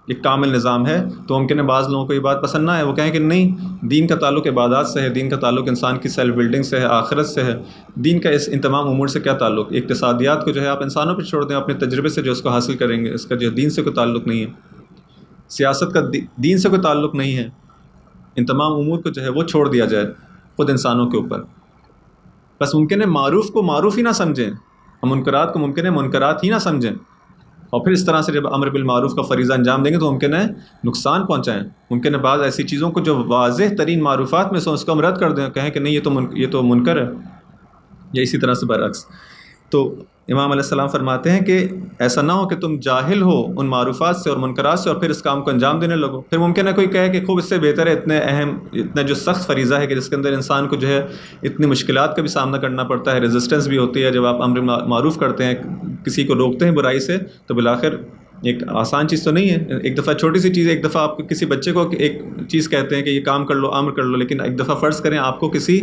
S1: ایک کامل نظام ہے، تو ممکن ہے بعض لوگوں کو یہ بات پسند نہ ہے، وہ کہیں کہ نہیں، دین کا تعلق عبادات سے ہے، دین کا تعلق انسان کی سیلف بلڈنگ سے ہے، آخرت سے ہے، دین کا ان تمام امور سے کیا تعلق؟ اقتصادیات کو جو ہے آپ انسانوں پہ چھوڑ دیں، اپنے تجربے سے جو اس کو حاصل کریں گے، اس کا جو دین سے کوئی تعلق نہیں ہے، سیاست کا دین سے کوئی تعلق نہیں ہے، ان تمام امور کو جو ہے وہ چھوڑ دیا جائے خود انسانوں کے اوپر۔ بس ممکن ہے معروف کو معروف ہی نہ سمجھیں، منکرات کو ممکن ہے منکرات ہی نہ سمجھیں، اور پھر اس طرح سے جب امر بالمعروف کا فریضہ انجام دیں گے تو ممکن ہے نقصان پہنچائیں، ممکن ہے بعض ایسی چیزوں کو جو واضح ترین معروفات میں سے اس کو ہم رد کر دیں، کہیں کہ نہیں یہ تو منکر ہے، یا اسی طرح سے برعکس۔ تو امام علیہ السلام فرماتے ہیں کہ ایسا نہ ہو کہ تم جاہل ہو ان معروفات سے اور منکرات سے اور پھر اس کام کو انجام دینے لگو۔ پھر ممکن ہے کوئی کہے کہ خوب اس سے بہتر ہے اتنا جو سخت فریضہ ہے کہ جس کے اندر انسان کو جو ہے اتنی مشکلات کا بھی سامنا کرنا پڑتا ہے، ریزسٹنس بھی ہوتی ہے، جب آپ امر معروف کرتے ہیں، کسی کو روکتے ہیں برائی سے، تو بالآخر ایک آسان چیز تو نہیں ہے۔ ایک دفعہ چھوٹی سی چیز، ایک دفعہ آپ کسی بچے کو ایک چیز کہتے ہیں کہ یہ کام کر لو، امر کر لو، لیکن ایک دفعہ فرض کریں آپ کو کسی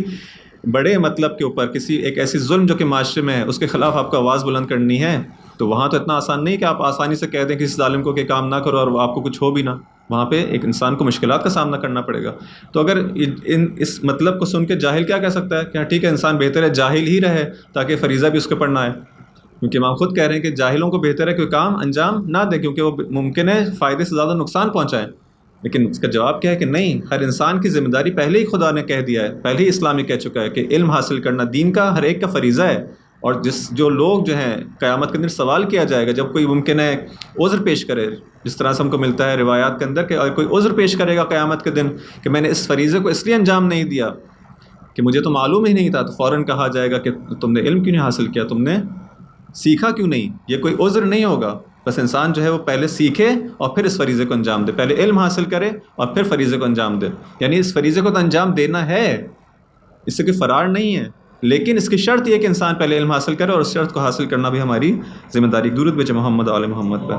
S1: بڑے مطلب کے اوپر، کسی ایک ایسی ظلم جو کہ معاشرے میں ہے اس کے خلاف آپ کو آواز بلند کرنی ہے، تو وہاں تو اتنا آسان نہیں کہ آپ آسانی سے کہہ دیں کسی ظالم کو کہ کام نہ کرو اور آپ کو کچھ ہو بھی نہ. وہاں پہ ایک انسان کو مشکلات کا سامنا کرنا پڑے گا. تو اگر اس مطلب کو سن کے جاہل کیا کہہ سکتا ہے کہ ٹھیک ہے انسان بہتر ہے جاہل ہی رہے تاکہ فریضہ بھی اس کے پڑھنا ہے. کیونکہ امام خود کہہ رہے ہیں کہ جاہلوں کو بہتر ہے کوئی کام انجام نہ دیں کیونکہ وہ ممکن ہے فائدے سے زیادہ نقصان پہنچائیں. لیکن اس کا جواب کیا ہے کہ نہیں، ہر انسان کی ذمہ داری پہلے ہی خدا نے کہہ دیا ہے، پہلے ہی اسلام کہہ چکا ہے کہ علم حاصل کرنا دین کا ہر ایک کا فریضہ ہے. اور جو لوگ جو ہیں قیامت کے دن سوال کیا جائے گا جب کوئی ممکن ہے عذر پیش کرے، جس طرح سے ہم کو ملتا ہے روایات کے اندر کہ کوئی عذر پیش کرے گا قیامت کے دن کہ میں نے اس فریضے کو اس لیے انجام نہیں دیا کہ مجھے تو معلوم ہی نہیں تھا، تو فوراً کہا جائے گا کہ تم نے علم کیوں نہیں حاصل کیا، تم نے سیکھا کیوں نہیں. یہ کوئی عذر نہیں ہوگا. بس انسان جو ہے وہ پہلے سیکھے اور پھر اس فریضے کو انجام دے، پہلے علم حاصل کرے اور پھر فریضے کو انجام دے. یعنی اس فریضے کو تو انجام دینا ہے، اس سے کوئی فرار نہیں ہے، لیکن اس کی شرط یہ کہ انسان پہلے علم حاصل کرے اور اس شرط کو حاصل کرنا بھی ہماری ذمہ داری. درود بھیجے محمد آل محمد پہ.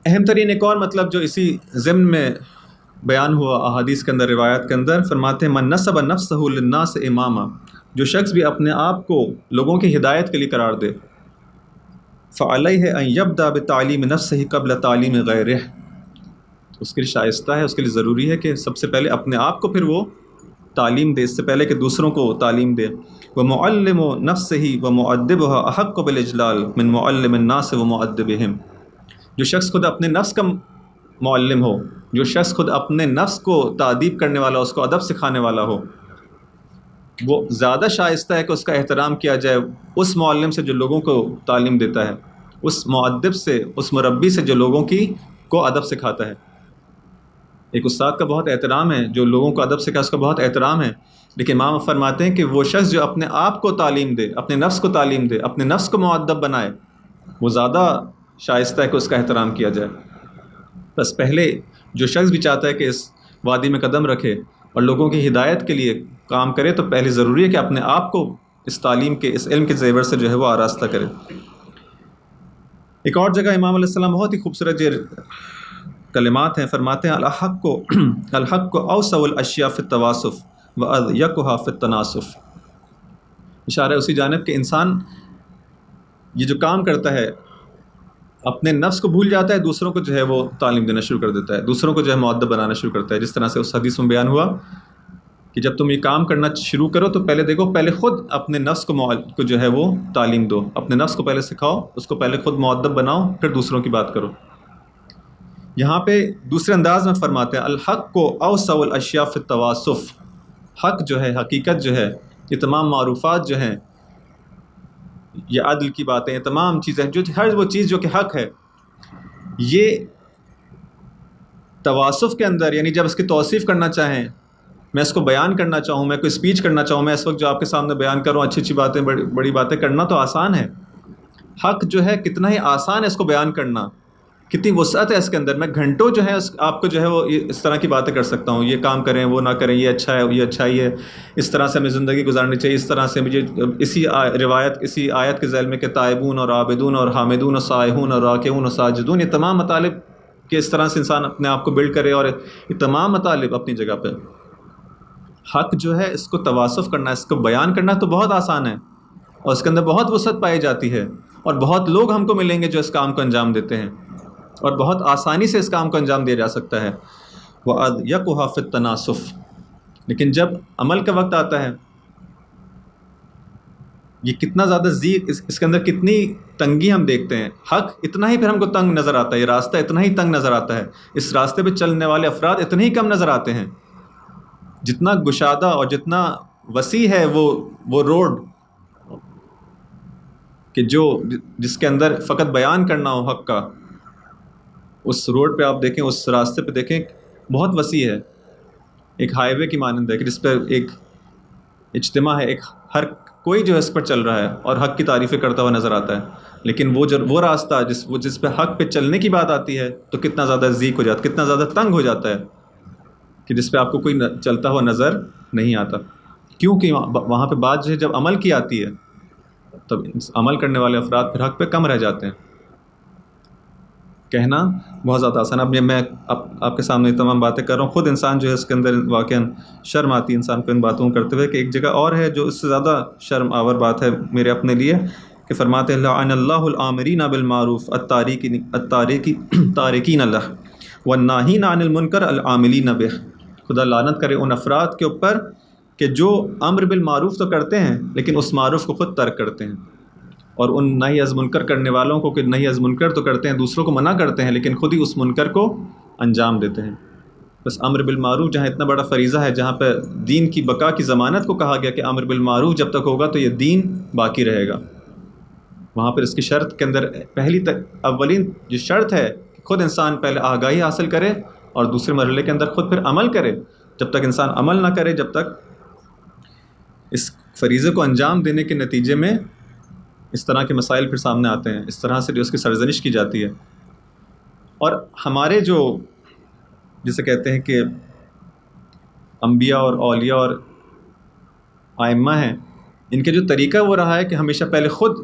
S1: اہم ترین ایک اور مطلب جو اسی ضمن میں بیان ہوا احادیث کے اندر، روایات کے اندر، فرماتے ہیں من نصب نفسہ للناس اماما، جو شخص بھی اپنے آپ کو لوگوں کی ہدایت کے لیے قرار دے، فعلیہ ان یبدأ بتعلیم نفسہ قبل تعلیم غیرہ، اس کے لیے شائستہ ہے، اس کے لیے ضروری ہے کہ سب سے پہلے اپنے آپ کو پھر وہ تعلیم دے، اس سے پہلے کہ دوسروں کو تعلیم دے. ومعلم نفسہ ومؤدبہ احق بالاجلال من معلم الناس ومؤدبہم، جو شخص خود اپنے نفس کا معلم ہو، جو شخص خود اپنے نفس کو تادیب کرنے والا، اس کو ادب سکھانے والا ہو، وہ زیادہ شائستہ ہے کہ اس کا احترام کیا جائے اس معلم سے جو لوگوں کو تعلیم دیتا ہے، اس مؤدب سے، اس مربی سے جو لوگوں کو ادب سکھاتا ہے. ایک استاد کا بہت احترام ہے، جو لوگوں کو ادب سکھائے اس کا بہت احترام ہے، لیکن امام فرماتے ہیں کہ وہ شخص جو اپنے آپ کو تعلیم دے، اپنے نفس کو تعلیم دے، اپنے نفس کو مؤدب بنائے، وہ زیادہ شائستہ ہے کہ اس کا احترام کیا جائے. بس پہلے جو شخص بھی چاہتا ہے کہ اس وادی میں قدم رکھے اور لوگوں کی ہدایت کے لیے کام کرے، تو پہلے ضروری ہے کہ اپنے آپ کو اس تعلیم کے، اس علم کے زیور سے جو ہے وہ آراستہ کرے. ایک اور جگہ امام علیہ السلام بہت ہی خوبصورت کلمات ہیں، فرماتے ہیں الحق کو اوسع الاشیاء فی التواصف واضیقھا فی التناصف. اشارہ اسی جانب کہ انسان یہ جو کام کرتا ہے اپنے نفس کو بھول جاتا ہے، دوسروں کو جو ہے وہ تعلیم دینا شروع کر دیتا ہے، دوسروں کو جو ہے مؤدب بنانا شروع کرتا ہے. جس طرح سے اس حدیث میں بیان ہوا کہ جب تم یہ کام کرنا شروع کرو تو پہلے دیکھو، پہلے خود اپنے نفس کو جو ہے وہ تعلیم دو، اپنے نفس کو پہلے سکھاؤ، اس کو پہلے خود مؤدب بناؤ، پھر دوسروں کی بات کرو. یہاں پہ دوسرے انداز میں فرماتے ہیں الحق کو اوسع الاشیاء فی التواصف، حق جو ہے، حقیقت جو ہے، یہ تمام معروفات جو ہیں، یہ عدل کی باتیں، یہ تمام چیزیں، جو ہر وہ چیز جو کہ حق ہے، یہ تواصف کے اندر، یعنی جب اس کی توصیف کرنا چاہیں، میں اس کو بیان کرنا چاہوں، میں کوئی اسپیچ کرنا چاہوں، میں اس وقت جو آپ کے سامنے بیان کروں، اچھی اچھی باتیں، بڑی باتیں کرنا تو آسان ہے. حق جو ہے کتنا ہی آسان ہے اس کو بیان کرنا، کتنی وسعت ہے اس کے اندر. میں گھنٹوں جو ہے آپ کو جو ہے وہ اس طرح کی باتیں کر سکتا ہوں، یہ کام کریں، وہ نہ کریں، یہ اچھا ہے، یہ اچھائی ہے، اس طرح سے ہمیں زندگی گزارنی چاہیے، اس طرح سے مجھے اسی روایت، اسی آیت کے ذیل میں کہ تائبون اور عابدون اور حامدون اور سائحون اور راکعون اور ساجدون، یہ تمام مطالب کہ اس طرح سے انسان اپنے آپ کو بلڈ کرے، اور یہ تمام مطالب اپنی جگہ پہ. حق جو ہے اس کو تواصف کرنا، اس کو بیان کرنا تو بہت آسان ہے، اور اس کے اندر بہت وسعت پائی جاتی ہے، اور بہت لوگ ہم کو ملیں گے جو اس کام کو انجام دیتے ہیں، اور بہت آسانی سے اس کام کو انجام دیا جا سکتا ہے. وَأَضْيَقُهَا فِي التَّنَاصُفِ، لیکن جب عمل کا وقت آتا ہے، یہ کتنا زیادہ اس کے اندر کتنی تنگی ہم دیکھتے ہیں. حق اتنا ہی پھر ہم کو تنگ نظر آتا ہے، یہ راستہ اتنا ہی تنگ نظر آتا ہے، اس راستے پہ چلنے والے افراد اتنے ہی کم نظر آتے ہیں. جتنا گشادہ اور جتنا وسیع ہے وہ روڈ کہ جس کے اندر فقط بیان کرنا ہو حق کا، اس روڈ پہ آپ دیکھیں، اس راستے پہ دیکھیں، بہت وسیع ہے، ایک ہائی وے کی مانند ہے کہ جس پہ ایک اجتماع ہے، ہر کوئی جو ہے اس پر چل رہا ہے اور حق کی تعریفیں کرتا ہوا نظر آتا ہے. لیکن وہ راستہ جس پہ حق پہ چلنے کی بات آتی ہے تو کتنا زیادہ ضیق ہو جاتا ہے، کتنا زیادہ تنگ ہو جاتا ہے کہ جس پہ آپ کو کوئی چلتا ہوا نظر نہیں آتا. کیونکہ وہاں پہ بات جو ہے جب عمل کی آتی ہے تب عمل کرنے والے افراد پھر حق پہ کم رہ جاتے ہیں. کہنا بہت زیادہ آسان ہے۔ اب میں آپ کے سامنے تمام باتیں کر رہا ہوں، خود انسان جو ہے اس کے اندر واقعاً شرم آتی ہے انسان کو ان باتوں کو کرتے ہوئے، کہ ایک جگہ اور ہے جو اس سے زیادہ شرم آور بات ہے میرے اپنے لیے، کہ فرماتے ہیں لعن اللہ الآمرین بالمعروف التارکین لہ والناہین عن المنکر العاملین بہ۔ خدا لعنت کرے ان افراد کے اوپر کہ جو امر بالمعروف تو کرتے ہیں لیکن اس معروف کو خود ترک کرتے ہیں، اور ان نہی از منکر کرنے والوں کو کہ نہی از منکر تو کرتے ہیں، دوسروں کو منع کرتے ہیں لیکن خود ہی اس منکر کو انجام دیتے ہیں۔ بس امر بالمعروف جہاں اتنا بڑا فریضہ ہے، جہاں پہ دین کی بقا کی ضمانت کو کہا گیا کہ امر بالمعروف جب تک ہوگا تو یہ دین باقی رہے گا، وہاں پر اس کی شرط کے اندر اولین جو شرط ہے کہ خود انسان پہلے آگاہی حاصل کرے اور دوسرے مرحلے کے اندر خود پھر عمل کرے۔ جب تک انسان عمل نہ کرے، جب تک اس فریضے کو انجام دینے کے نتیجے میں اس طرح کے مسائل پھر سامنے آتے ہیں، اس طرح سے جو اس کی سرزنش کی جاتی ہے۔ اور ہمارے جو جسے کہتے ہیں کہ انبیاء اور اولیاء اور ائمہ ہیں، ان کے جو طریقہ وہ رہا ہے کہ ہمیشہ پہلے خود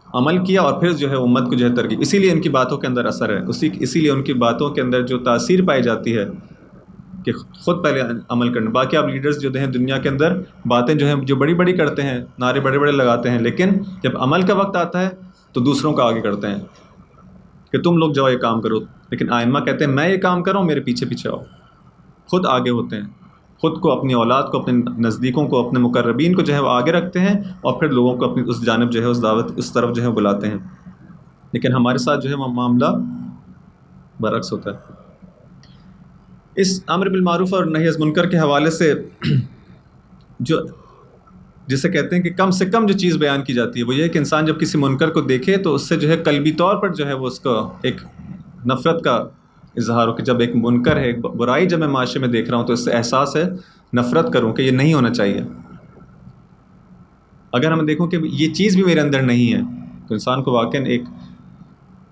S1: عمل کیا اور پھر جو ہے امت کو جو ہے ترغیب، اسی لیے ان کی باتوں کے اندر اثر ہے، اسی لیے ان کی باتوں کے اندر جو تاثیر پائی جاتی ہے کہ خود پہلے عمل کرنا۔ باقی آپ لیڈرز جو ہیں دنیا کے اندر باتیں جو ہیں جو بڑی بڑی کرتے ہیں، نعرے بڑے بڑے لگاتے ہیں، لیکن جب عمل کا وقت آتا ہے تو دوسروں کو آگے کرتے ہیں کہ تم لوگ جاؤ یہ کام کرو، لیکن ائمہ کہتے ہیں میں یہ کام کروں میرے پیچھے پیچھے آؤ، خود آگے ہوتے ہیں، خود کو، اپنی اولاد کو، اپنے نزدیکوں کو، اپنے مقربین کو جو ہے وہ آگے رکھتے ہیں اور پھر لوگوں کو اپنی اس جانب جو ہے اس دعوت اس طرف جو ہے بلاتے ہیں۔ لیکن ہمارے ساتھ جو ہے وہ معاملہ برعکس ہوتا ہے۔ اس امر بالمعروف اور نہی از منکر کے حوالے سے جو جسے کہتے ہیں کہ کم سے کم جو چیز بیان کی جاتی ہے وہ یہ ہے کہ انسان جب کسی منکر کو دیکھے تو اس سے جو ہے قلبی طور پر جو ہے وہ اس کو ایک نفرت کا اظہار ہو، کہ جب ایک منکر ہے، ایک برائی جب میں معاشرے میں دیکھ رہا ہوں تو اس سے احساس ہے نفرت کروں کہ یہ نہیں ہونا چاہیے۔ اگر ہم دیکھوں کہ یہ چیز بھی میرے اندر نہیں ہے تو انسان کو واقعاً ایک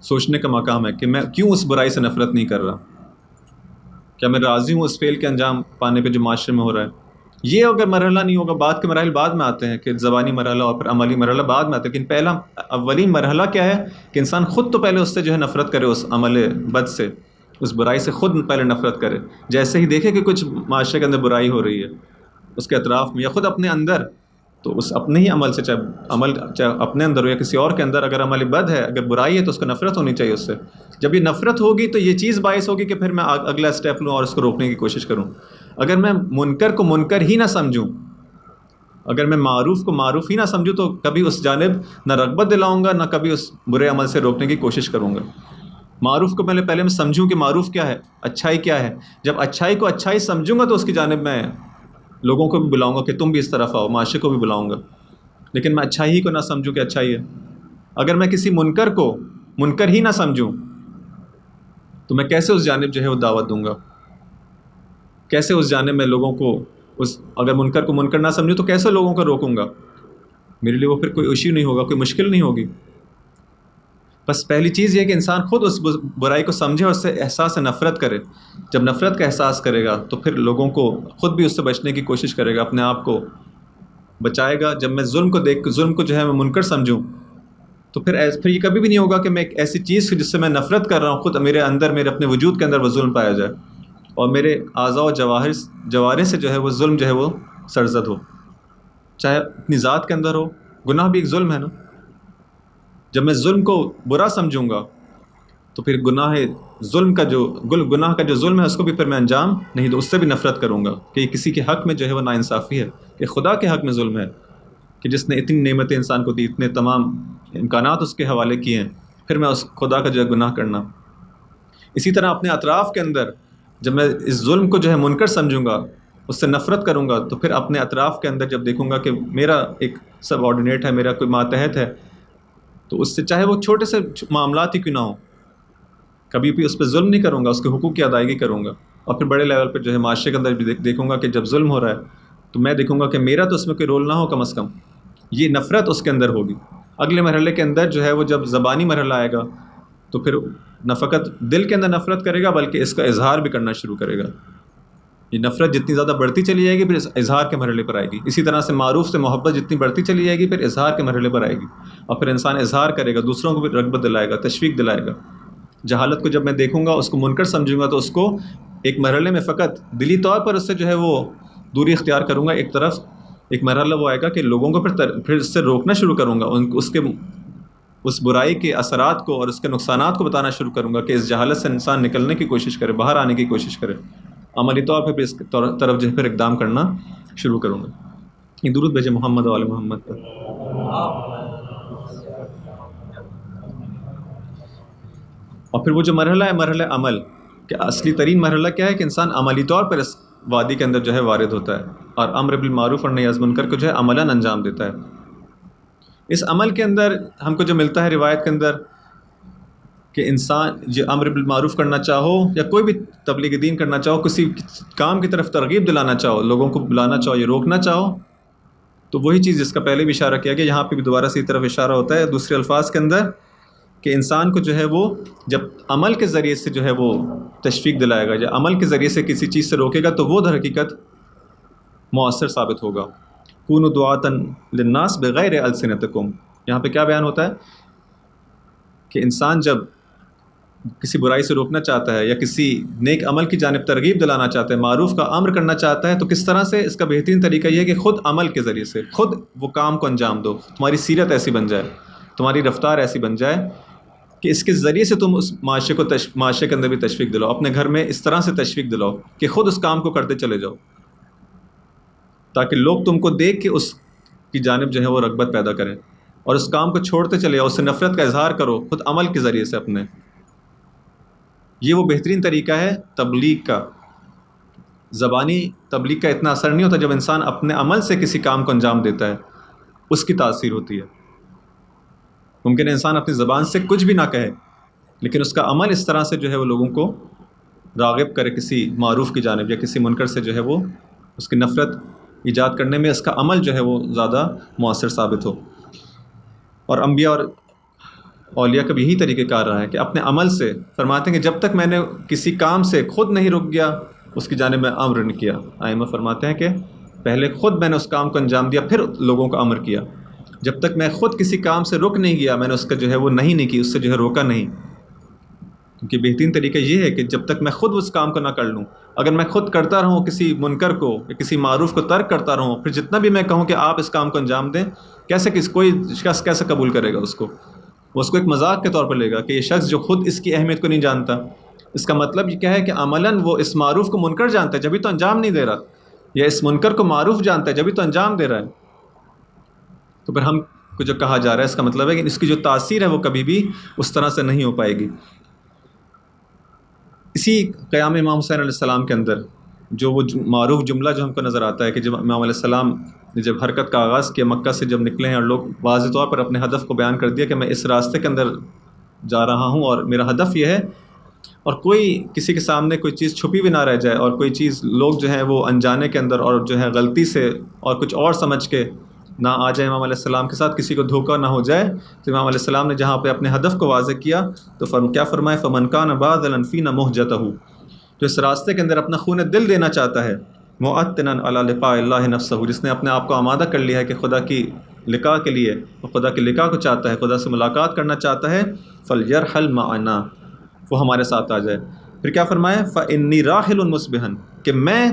S1: سوچنے کا مقام ہے کہ میں کیوں اس برائی سے نفرت نہیں کر رہا، کیا میں راضی ہوں اس فعل کے انجام پانے پہ جو معاشرے میں ہو رہا ہے۔ یہ اگر مرحلہ نہیں ہوگا، بعد کے مراحل بعد میں آتے ہیں کہ زبانی مرحلہ اور پھر عملی مرحلہ بعد میں آتے ہیں، لیکن پہلا اولین مرحلہ کیا ہے کہ انسان خود تو پہلے اس سے جو ہے نفرت کرے، اس عمل بد سے، اس برائی سے خود پہلے نفرت کرے۔ جیسے ہی دیکھے کہ کچھ معاشرے کے اندر برائی ہو رہی ہے اس کے اطراف میں یا خود اپنے اندر، تو اس اپنے ہی عمل سے، چاہے اپنے اندر ہو یا کسی اور کے اندر، اگر عمل بد ہے، اگر برائی ہے تو اس کو نفرت ہونی چاہیے اس سے۔ جب یہ نفرت ہوگی تو یہ چیز باعث ہوگی کہ پھر میں اگلا اسٹیپ لوں اور اس کو روکنے کی کوشش کروں۔ اگر میں منکر کو منکر ہی نہ سمجھوں، اگر میں معروف کو معروف ہی نہ سمجھوں تو کبھی اس جانب نہ رغبت دلاؤں گا، نہ کبھی اس برے عمل سے روکنے کی کوشش کروں گا۔ معروف کو پہلے میں سمجھوں کہ معروف کیا ہے، اچھائی کیا ہے۔ جب اچھائی کو اچھائی سمجھوں گا تو اس کی جانب میں لوگوں کو بھی بلاؤں گا کہ تم بھی اس طرف آؤ، معاشرے کو بھی بلاؤں گا۔ لیکن میں اچھائی ہی کو نہ سمجھوں کہ اچھائی ہے، اگر میں کسی منکر کو منکر ہی نہ سمجھوں تو میں کیسے اس جانب جو ہے وہ دعوت دوں گا، کیسے اس جانب میں لوگوں کو اگر منکر کو منکر نہ سمجھوں تو کیسے لوگوں کو روکوں گا؟ میرے لیے وہ پھر کوئی ایشو نہیں ہوگا، کوئی مشکل نہیں ہوگی۔ بس پہلی چیز یہ کہ انسان خود اس برائی کو سمجھے اور اس سے احساس نفرت کرے۔ جب نفرت کا احساس کرے گا تو پھر لوگوں کو، خود بھی اس سے بچنے کی کوشش کرے گا، اپنے آپ کو بچائے گا۔ جب میں ظلم کو جو ہے میں منکر سمجھوں تو پھر یہ کبھی بھی نہیں ہوگا کہ میں ایک ایسی چیز جس سے میں نفرت کر رہا ہوں، خود میرے اندر، میرے اپنے وجود کے اندر وہ ظلم پایا جائے اور میرے اعضاء و جوارح سے جو ہے وہ ظلم جو ہے وہ سرزد ہو، چاہے اپنی ذات کے اندر ہو۔ گناہ بھی ایک ظلم ہے نا۔ جب میں ظلم کو برا سمجھوں گا تو پھر گناہ کا جو ظلم ہے اس کو بھی پھر میں انجام نہیں دوں، اس سے بھی نفرت کروں گا کہ یہ کسی کے حق میں جو ہے وہ ناانصافی ہے، کہ خدا کے حق میں ظلم ہے کہ جس نے اتنی نعمتیں انسان کو دی، اتنے تمام امکانات اس کے حوالے کیے ہیں، پھر میں اس خدا کا جو ہے گناہ کرنا۔ اسی طرح اپنے اطراف کے اندر جب میں اس ظلم کو جو ہے منکر سمجھوں گا، اس سے نفرت کروں گا، تو پھر اپنے اطراف کے اندر جب دیکھوں گا کہ میرا ایک سب آرڈینیٹ ہے، میرا کوئی ماتحت ہے، تو اس سے چاہے وہ چھوٹے سے معاملات ہی کیوں نہ ہوں، کبھی بھی اس پہ ظلم نہیں کروں گا، اس کے حقوق کی ادائیگی کروں گا۔ اور پھر بڑے لیول پہ جو ہے معاشرے کے اندر بھی دیکھوں گا کہ جب ظلم ہو رہا ہے تو میں دیکھوں گا کہ میرا تو اس میں کوئی رول نہ ہو، کم از کم یہ نفرت اس کے اندر ہوگی۔ اگلے مرحلے کے اندر جو ہے وہ جب زبانی مرحلہ آئے گا تو پھر نہ فقط دل کے اندر نفرت کرے گا بلکہ اس کا اظہار بھی کرنا شروع کرے گا۔ یہ نفرت جتنی زیادہ بڑھتی چلی جائے گی پھر اظہار کے مرحلے پر آئے گی۔ اسی طرح سے معروف سے محبت جتنی بڑھتی چلی جائے گی پھر اظہار کے مرحلے پر آئے گی، اور پھر انسان اظہار کرے گا، دوسروں کو بھی رغبت دلائے گا، تشویق دلائے گا۔ جہالت کو جب میں دیکھوں گا، اس کو منکر سمجھوں گا، تو اس کو ایک مرحلے میں فقط دلی طور پر اس سے جو ہے وہ دوری اختیار کروں گا ایک طرف. ایک مرحلہ وہ آئے گا کہ لوگوں کو پھر اس سے روکنا شروع کروں گا، اس برائی کے اثرات کو اور اس کے نقصانات کو بتانا شروع کروں گا کہ اس جہالت سے انسان نکلنے کی کوشش کرے، باہر آنے کی کوشش کرے. عملی طور پہ اس طرف جو ہے پھر اقدام کرنا شروع کروں گا. یہ درود بھیجے محمد و آل محمد پر. اور پھر وہ جو مرحلہ ہے، مرحلہ عمل، کہ اصلی ترین مرحلہ کیا ہے کہ انسان عملی طور پر اس وادی کے اندر جو ہے وارد ہوتا ہے اور امر بالمعروف اور نہی عن المنکر کو جو ہے عملاً انجام دیتا ہے. اس عمل کے اندر ہم کو جو ملتا ہے روایت کے اندر کہ انسان جو امر بالمعروف کرنا چاہو یا کوئی بھی تبلیغ دین کرنا چاہو، کسی کام کی طرف ترغیب دلانا چاہو، لوگوں کو بلانا چاہو یا روکنا چاہو، تو وہی چیز جس کا پہلے بھی اشارہ کیا گیا، یہاں پہ بھی دوبارہ سے طرف اشارہ ہوتا ہے دوسرے الفاظ کے اندر کہ انسان کو جو ہے وہ جب عمل کے ذریعے سے جو ہے وہ تشویق دلائے گا یا عمل کے ذریعے سے کسی چیز سے روکے گا، تو وہ در حقیقت مؤثر ثابت ہوگا. کونوا دعاۃ للناس بغیر السنتکم. یہاں پہ کیا بیان ہوتا ہے کہ انسان جب کسی برائی سے روکنا چاہتا ہے یا کسی نیک عمل کی جانب ترغیب دلانا چاہتا ہے، معروف کا امر کرنا چاہتا ہے، تو کس طرح سے؟ اس کا بہترین طریقہ یہ ہے کہ خود عمل کے ذریعے سے خود وہ کام کو انجام دو. تمہاری سیرت ایسی بن جائے، تمہاری رفتار ایسی بن جائے کہ اس کے ذریعے سے تم اس معاشرے کے اندر بھی تشویق دلاؤ، اپنے گھر میں اس طرح سے تشویق دلاؤ کہ خود اس کام کو کرتے چلے جاؤ، تاکہ لوگ تم کو دیکھ کے اس کی جانب جو ہے وہ رغبت پیدا کریں اور اس کام کو چھوڑتے چلے جاؤ، اس سے نفرت کا اظہار کرو خود عمل کے ذریعے سے اپنے. یہ وہ بہترین طریقہ ہے تبلیغ کا. زبانی تبلیغ کا اتنا اثر نہیں ہوتا، جب انسان اپنے عمل سے کسی کام کو انجام دیتا ہے اس کی تاثیر ہوتی ہے. ممکن ہے انسان اپنی زبان سے کچھ بھی نہ کہے، لیکن اس کا عمل اس طرح سے جو ہے وہ لوگوں کو راغب کرے کسی معروف کی جانب یا کسی منکر سے جو ہے وہ اس کی نفرت ایجاد کرنے میں اس کا عمل جو ہے وہ زیادہ مؤثر ثابت ہو. اور انبیاء اور اولیاء کا بھی یہی طریقہ کار رہا ہے کہ اپنے عمل سے فرماتے ہیں کہ جب تک میں نے کسی کام سے خود نہیں رک گیا اس کی جانب میں امر نہیں کیا. ائمہ فرماتے ہیں کہ پہلے خود میں نے اس کام کو انجام دیا، پھر لوگوں کا امر کیا. جب تک میں خود کسی کام سے رک نہیں گیا، میں نے اس کا جو ہے وہ نہیں کی، اس سے جو ہے روکا نہیں. کیونکہ بہترین طریقہ یہ ہے کہ جب تک میں خود اس کام کو نہ کر لوں، اگر میں خود کرتا رہوں کسی منکر کو یا کسی معروف کو ترک کرتا رہوں، پھر جتنا بھی میں کہوں کہ آپ اس کام کو انجام دیں، کوئی شخص کیسے قبول کرے گا اس کو؟ وہ اس کو ایک مذاق کے طور پر لے گا کہ یہ شخص جو خود اس کی اہمیت کو نہیں جانتا. اس کا مطلب یہ کیا ہے کہ عملاً وہ اس معروف کو منکر جانتا ہے جبھی تو انجام نہیں دے رہا، یا اس منکر کو معروف جانتا ہے جبھی تو انجام دے رہا ہے. تو پھر ہم کو جو کہا جا رہا ہے اس کا مطلب ہے کہ اس کی جو تاثیر ہے وہ کبھی بھی اس طرح سے نہیں ہو پائے گی. اسی قیام امام حسین علیہ السلام کے اندر جو وہ معروف جملہ جو ہم کو نظر آتا ہے کہ جب امام علیہ السلام نے جب حرکت کا آغاز کیا، مکہ سے جب نکلے ہیں اور لوگ واضح طور پر اپنے ہدف کو بیان کر دیا کہ میں اس راستے کے اندر جا رہا ہوں اور میرا ہدف یہ ہے، اور کوئی کسی کے سامنے کوئی چیز چھپی بھی نہ رہ جائے اور کوئی چیز لوگ جو ہیں وہ انجانے کے اندر اور جو ہے غلطی سے اور کچھ اور سمجھ کے نہ آ جائے امام علیہ السلام کے ساتھ، کسی کو دھوکہ نہ ہو جائے. تو امام علیہ السلام نے جہاں پہ اپنے ہدف کو واضح کیا تو کیا فرمائے؟ فمن کان باذلا فینا مہجتہ، جو اس راستے کے اندر اپنا خون دل دینا چاہتا ہے، معطنا علی لقاء اللہ نفسہ، جس نے اپنے آپ کو آمادہ کر لیا ہے کہ خدا کی لقاء کے لیے، خدا کی لقاء کو چاہتا ہے، خدا سے ملاقات کرنا چاہتا ہے، فلیرحل معنا، وہ ہمارے ساتھ آ جائے. پھر کیا فرمایا؟ فانی راحل مصبحا، کہ میں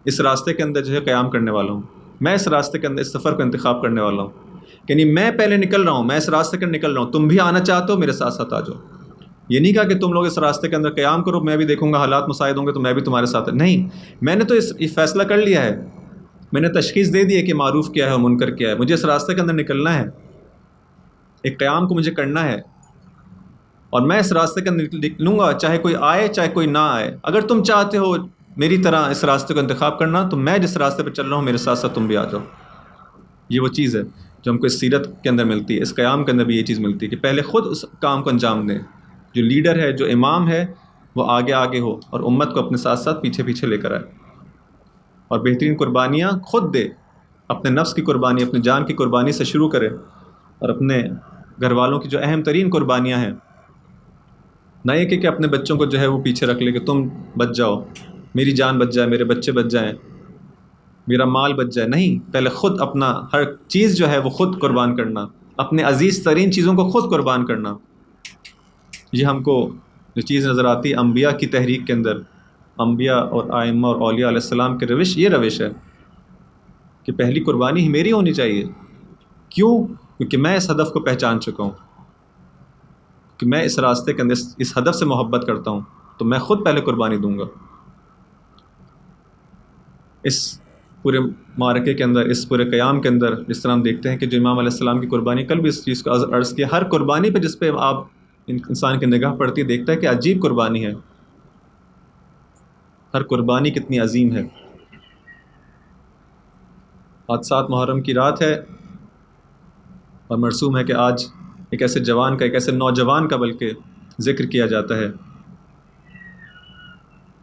S1: اس راستے کے اندر جو ہے قیام کرنے والا ہوں، میں اس راستے کے اندر اس سفر کو انتخاب کرنے والا ہوں. یعنی میں پہلے نکل رہا ہوں، میں اس راستے کے اندر نکل رہا ہوں، تم بھی آنا چاہتے ہو میرے ساتھ ساتھ آ جاؤ. یہ نہیں کہا کہ تم لوگ اس راستے کے اندر قیام کرو، میں بھی دیکھوں گا، حالات مساعد ہوں گے تو میں بھی تمہارے ساتھ. نہیں، میں نے تو یہ فیصلہ کر لیا ہے، میں نے تشخیص دے دی ہے کہ معروف کیا ہے اور منکر کیا ہے، مجھے اس راستے کے اندر نکلنا ہے، ایک قیام کو مجھے کرنا ہے، اور میں اس راستے کے اندر نکلوں گا چاہے کوئی آئے چاہے کوئی نہ آئے. اگر تم چاہتے ہو میری طرح اس راستے کو انتخاب کرنا تو میں جس راستے پہ چل رہا ہوں میرے ساتھ ساتھ تم بھی آ جاؤ. یہ وہ چیز ہے جو ہم کو اس سیرت کے اندر ملتی ہے، اس قیام کے اندر بھی یہ چیز ملتی ہے کہ پہلے خود اس کام کو انجام دیں. جو لیڈر ہے، جو امام ہے، وہ آگے آگے ہو اور امت کو اپنے ساتھ ساتھ پیچھے پیچھے لے کر آئے، اور بہترین قربانیاں خود دے. اپنے نفس کی قربانی، اپنی جان کی قربانی سے شروع کرے، اور اپنے گھر والوں کی جو اہم ترین قربانیاں ہیں، نہ یہ کہ اپنے بچوں کو جو ہے وہ پیچھے رکھ لے کہ تم بچ جاؤ، میری جان بچ جائے، میرے بچے بچ جائیں، میرا مال بچ جائے. نہیں، پہلے خود اپنا ہر چیز جو ہے وہ خود قربان کرنا، اپنے عزیز ترین چیزوں کو خود قربان کرنا. یہ ہم کو جو چیز نظر آتی ہے انبیاء کی تحریک کے اندر، انبیاء اور ائمہ اور اولیاء علیہ السلام کے روش، یہ روش ہے کہ پہلی قربانی ہی میری ہونی چاہیے. کیوں؟ کیونکہ میں اس ہدف کو پہچان چکا ہوں کہ میں اس راستے کے اندر اس ہدف سے محبت کرتا ہوں، تو میں خود پہلے قربانی دوں گا. اس پورے معرکے کے اندر، اس پورے قیام کے اندر جس طرح ہم دیکھتے ہیں کہ جو امام علیہ السلام کی قربانی، کل بھی اس چیز کو عرض کیا، ہر قربانی پہ جس پہ آپ انسان کی نگاہ پڑتی ہے دیکھتا ہے کہ عجیب قربانی ہے، ہر قربانی کتنی عظیم ہے. آج 7 محرم کی رات ہے اور مرسوم ہے کہ آج ایک ایسے جوان کا، ایک ایسے نوجوان کا بلکہ ذکر کیا جاتا ہے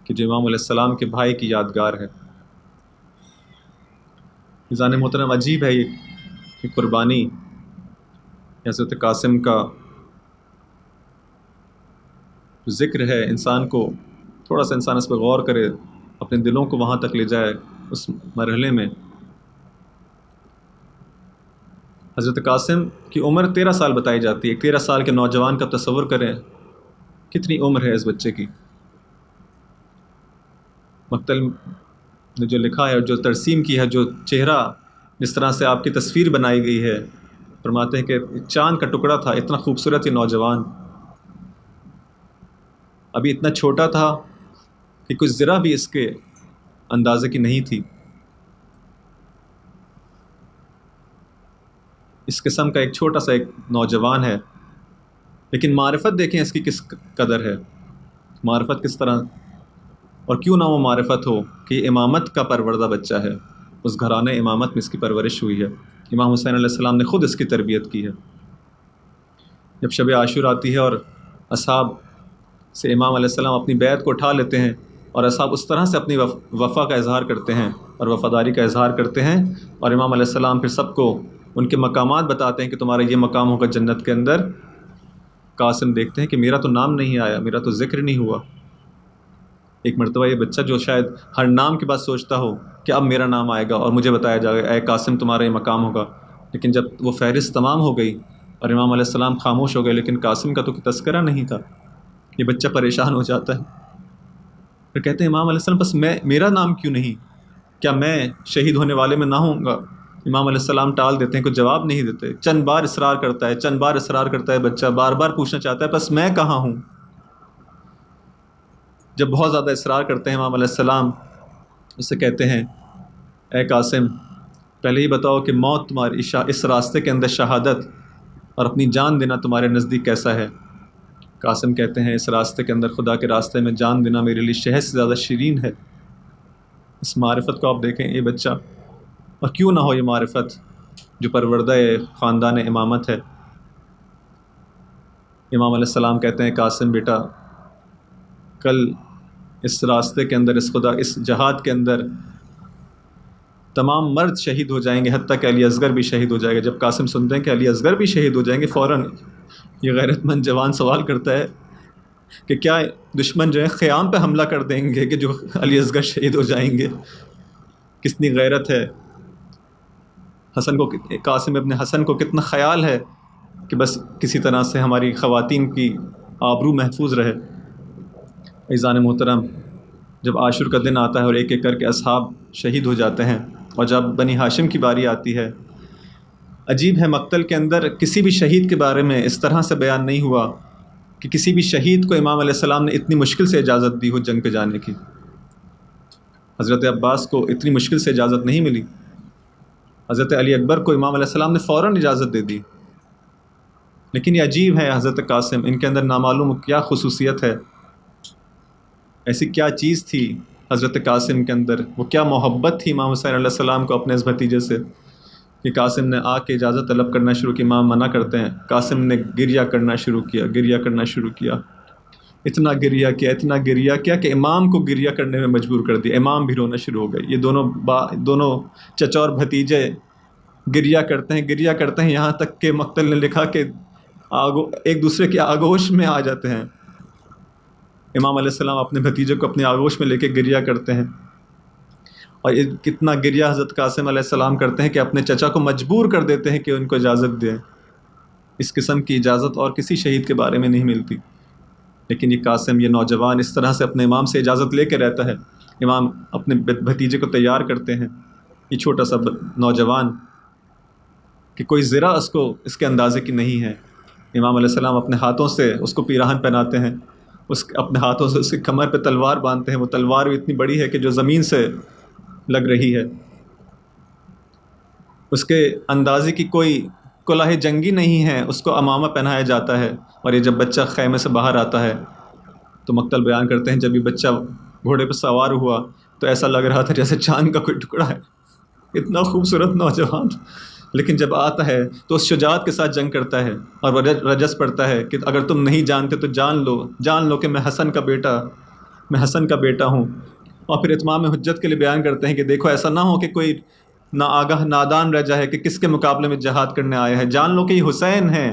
S1: کہ جو امام علیہ السلام کے بھائی کی یادگار ہے. میزان محترم، عجیب ہے یہ قربانی. حضرت قاسم کا جو ذکر ہے، انسان کو تھوڑا سا انسان اس پہ غور کرے، اپنے دلوں کو وہاں تک لے جائے. اس مرحلے میں حضرت قاسم کی عمر 13 سال بتائی جاتی ہے. 13 سال کے نوجوان کا تصور کریں، کتنی عمر ہے اس بچے کی. مقتل نے جو لکھا ہے اور جو ترسیم کی ہے، جو چہرہ جس طرح سے آپ کی تصویر بنائی گئی ہے، فرماتے ہیں کہ چاند کا ٹکڑا تھا، اتنا خوبصورت یہ نوجوان، ابھی اتنا چھوٹا تھا کہ کچھ ذرا بھی اس کے اندازے کی نہیں تھی. اس قسم کا ایک چھوٹا سا ایک نوجوان ہے، لیکن معرفت دیکھیں اس کی کس قدر ہے. معرفت کس طرح، اور کیوں نہ وہ معرفت ہو کہ یہ امامت کا پروردہ بچہ ہے، اس گھرانے امامت میں اس کی پرورش ہوئی ہے. امام حسین علیہ السلام نے خود اس کی تربیت کی ہے. جب شب عاشور آتی ہے اور اصحاب سے امام علیہ السلام اپنی بیعت کو اٹھا لیتے ہیں، اور اصحاب اس طرح سے اپنی وفا کا اظہار کرتے ہیں اور وفاداری کا اظہار کرتے ہیں، اور امام علیہ السلام پھر سب کو ان کے مقامات بتاتے ہیں کہ تمہارا یہ مقام ہوگا جنت کے اندر. قاسم دیکھتے ہیں کہ میرا تو نام نہیں آیا، میرا تو ذکر نہیں ہوا. ایک مرتبہ یہ بچہ جو شاید ہر نام کے بعد سوچتا ہو کہ اب میرا نام آئے گا اور مجھے بتایا جائے گا، اے قاسم تمہارا یہ مقام ہوگا، لیکن جب وہ فہرست تمام ہو گئی اور امام علیہ السلام خاموش ہو گئے، لیکن قاسم کا تو کوئی تذکرہ نہیں تھا. یہ بچہ پریشان ہو جاتا ہے. پھر کہتے ہیں امام علیہ السلام بس میرا نام کیوں نہیں؟ کیا میں شہید ہونے والے میں نہ ہوں گا؟ امام علیہ السلام ٹال دیتے ہیں، کوئی جواب نہیں دیتے. چند بار اصرار کرتا ہے، چند بار اصرار کرتا ہے بچہ، بار بار پوچھنا چاہتا ہے بس میں کہاں ہوں. جب بہت زیادہ اصرار کرتے ہیں امام علیہ السلام، اسے کہتے ہیں اے قاسم پہلے ہی بتاؤ کہ موت تمہاری اس راستے کے اندر شہادت اور اپنی جان دینا تمہارے نزدیک کیسا ہے؟ قاسم کہتے ہیں اس راستے کے اندر، خدا کے راستے میں جان دینا میرے لیے شہد سے زیادہ شیرین ہے. اس معرفت کو آپ دیکھیں، یہ بچہ، اور کیوں نہ ہو یہ معرفت جو پروردہ خاندان امامت ہے. امام علیہ السلام کہتے ہیں قاسم بیٹا، کل اس راستے کے اندر، اس جہاد کے اندر تمام مرد شہید ہو جائیں گے، حتیٰ کہ علی اصغر بھی شہید ہو جائے گا. جب قاسم سنتے ہیں کہ علی اصغر بھی شہید ہو جائیں گے، فوراً یہ غیرت مند جوان سوال کرتا ہے کہ کیا دشمن جو ہے خیام پہ حملہ کر دیں گے کہ جو علی اصغر شہید ہو جائیں گے؟ کتنی غیرت ہے حسن کو، قاسم ابن حسن کو کتنا خیال ہے کہ بس کسی طرح سے ہماری خواتین کی آبرو محفوظ رہے. عزیزان محترم، جب عاشور کا دن آتا ہے اور ایک ایک کر کے اصحاب شہید ہو جاتے ہیں، اور جب بنی ہاشم کی باری آتی ہے، عجیب ہے مقتل کے اندر کسی بھی شہید کے بارے میں اس طرح سے بیان نہیں ہوا کہ کسی بھی شہید کو امام علیہ السلام نے اتنی مشکل سے اجازت دی ہو جنگ پہ جانے کی. حضرت عباس کو اتنی مشکل سے اجازت نہیں ملی، حضرت علی اکبر کو امام علیہ السلام نے فوراً اجازت دے دی. لیکن یہ عجیب ہے حضرت قاسم، ان کے اندر نامعلوم کیا خصوصیت ہے، ایسی کیا چیز تھی حضرت قاسم کے اندر، وہ کیا محبت تھی امام حسین علیہ السلام کو اپنے اس بھتیجے سے کہ قاسم نے آ کے اجازت طلب کرنا شروع کی. امام منع کرتے ہیں، قاسم نے گریہ کرنا شروع کیا، اتنا گریہ کیا کہ امام کو گریہ کرنے میں مجبور کر دیا. امام بھی رونا شروع ہو گئے. یہ دونوں چچا اور بھتیجے گریہ کرتے ہیں یہاں تک کہ مقتل نے لکھا کہ ایک دوسرے کی آغوش میں آ جاتے ہیں. امام علیہ السلام اپنے بھتیجے کو اپنی آغوش میں لے کے گریہ کرتے ہیں، اور کتنا گریہ حضرت قاسم علیہ السلام کرتے ہیں کہ اپنے چچا کو مجبور کر دیتے ہیں کہ ان کو اجازت دیں. اس قسم کی اجازت اور کسی شہید کے بارے میں نہیں ملتی. لیکن یہ قاسم، یہ نوجوان اس طرح سے اپنے امام سے اجازت لے کے رہتا ہے. امام اپنے بھتیجے کو تیار کرتے ہیں، یہ چھوٹا سا نوجوان، کہ کوئی ذرا اس کے اندازے کی نہیں ہے. امام علیہ السلام اپنے ہاتھوں سے اس کو پیراہن پہناتے ہیں، اپنے ہاتھوں سے اس کی کمر پہ تلوار باندھتے ہیں. وہ تلوار بھی اتنی بڑی ہے کہ جو زمین سے لگ رہی ہے. اس کے اندازے کی کوئی کلاه جنگی نہیں ہے. اس کو عمامہ پہنایا جاتا ہے. اور یہ جب بچہ خیمے سے باہر آتا ہے تو مقتل بیان کرتے ہیں، جب یہ بچہ گھوڑے پہ سوار ہوا تو ایسا لگ رہا تھا جیسے چاند کا کوئی ٹکڑا ہے. اتنا خوبصورت نوجوان، لیکن جب آتا ہے تو اس شجاعت کے ساتھ جنگ کرتا ہے اور رجس پڑھتا ہے کہ اگر تم نہیں جانتے تو جان لو کہ میں حسن کا بیٹا ہوں. اور پھر اتمام حجت کے لیے بیان کرتے ہیں کہ دیکھو ایسا نہ ہو کہ کوئی ناآگاہ نادان رہ جائے کہ کس کے مقابلے میں جہاد کرنے آیا ہے. جان لو کہ یہ حسین ہے،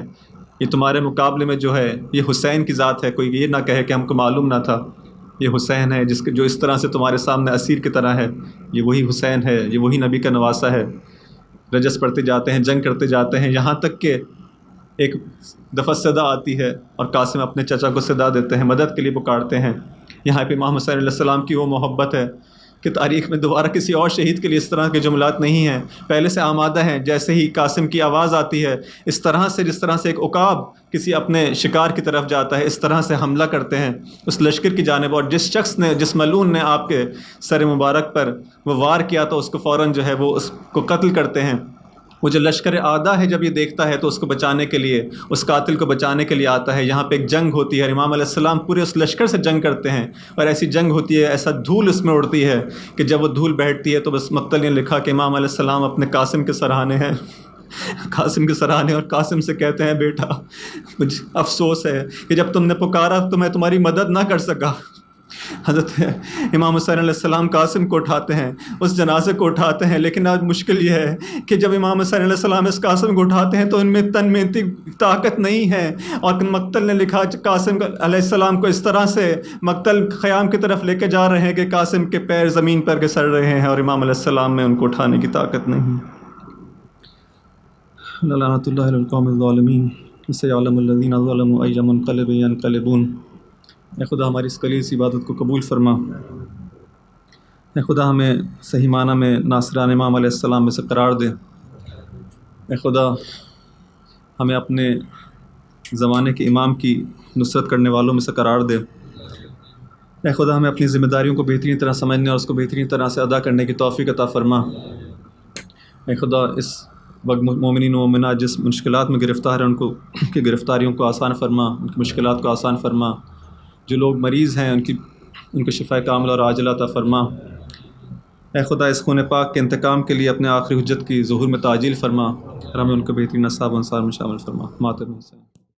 S1: یہ تمہارے مقابلے میں جو ہے یہ حسین کی ذات ہے. کوئی یہ نہ کہے کہ ہم کو معلوم نہ تھا. یہ حسین ہے جو اس طرح سے تمہارے سامنے اسیر کی طرح ہے. یہ وہی حسین ہے، یہ وہی نبی کا نواسہ ہے. رجس پڑھتے جاتے ہیں، جنگ کرتے جاتے ہیں، یہاں تک کہ ایک دفعہ صدا آتی ہے اور قاسم اپنے چچا کو صدا دیتے ہیں، مدد کے لیے پکارتے ہیں. یہاں پہ امام حسین علیہ السلام کی وہ محبت ہے کہ تاریخ میں دوبارہ کسی اور شہید کے لیے اس طرح کے جملات نہیں ہیں. پہلے سے آمادہ ہیں. جیسے ہی قاسم کی آواز آتی ہے، جس طرح سے ایک عقاب کسی اپنے شکار کی طرف جاتا ہے، اس طرح سے حملہ کرتے ہیں اس لشکر کی جانب. اور جس ملعون نے آپ کے سر مبارک پر وہ وار کیا تو اس کو فوراً جو ہے وہ اس کو قتل کرتے ہیں. وہ جو لشکر اعداء ہے جب یہ دیکھتا ہے تو اس کو بچانے کے لیے، اس قاتل کو بچانے کے لیے آتا ہے. یہاں پہ ایک جنگ ہوتی ہے اور امام علیہ السلام پورے اس لشکر سے جنگ کرتے ہیں. اور ایسی جنگ ہوتی ہے، ایسا دھول اس میں اڑتی ہے کہ جب وہ دھول بیٹھتی ہے تو بس مقتل نے لکھا کہ امام علیہ السلام اپنے قاسم کے سراہنے ہیں. قاسم کے سراہنے، اور قاسم سے کہتے ہیں بیٹا مجھے افسوس ہے کہ جب تم نے پکارا تو میں تمہاری مدد نہ کر سکا. حضرت امام حسین علیہ السلام قاسم کو اٹھاتے ہیں، اس جنازے کو اٹھاتے ہیں. لیکن آج مشکل یہ ہے کہ جب امام حسین علیہ السلام اس قاسم کو اٹھاتے ہیں تو ان میں تن میں اتنی طاقت نہیں ہے. اور مقتل نے لکھا قاسم علیہ السلام کو اس طرح سے مقتل خیام کی طرف لے کے جا رہے ہیں کہ قاسم کے پیر زمین پر گسڑ رہے ہیں اور امام علیہ السلام میں ان کو اٹھانے کی طاقت نہیں. لعنت اللہ علی القوم الظالمین سیعلم الذین ظلموا ای منقلب ینقلبون. اے خدا ہماری اس قلیل سی عبادت کو قبول فرما. اے خدا ہمیں صحیح معنی میں ناصران امام علیہ السلام میں سے قرار دے. اے خدا ہمیں اپنے زمانے کے امام کی نصرت کرنے والوں میں سے قرار دے. اے خدا ہمیں اپنی ذمہ داریوں کو بہترین طرح سمجھنے اور اس کو بہترین طرح سے ادا کرنے کی توفیق عطا فرما. اے خدا اس وقت مومنین و مومنات جس مشکلات میں گرفتار ہیں ان کی گرفتاریوں کو آسان فرما، ان کی مشکلات کو آسان فرما. جو لوگ مریض ہیں ان کو شفاء کاملہ اور عاجلہ عطا فرما. اے خدا اس خون پاک کے انتقام کے لیے اپنے آخری حجت کی ظہور میں تعجیل فرما اور ہمیں ان کو بہترین اصحاب و انصار میں شامل فرما. ماتم حسین.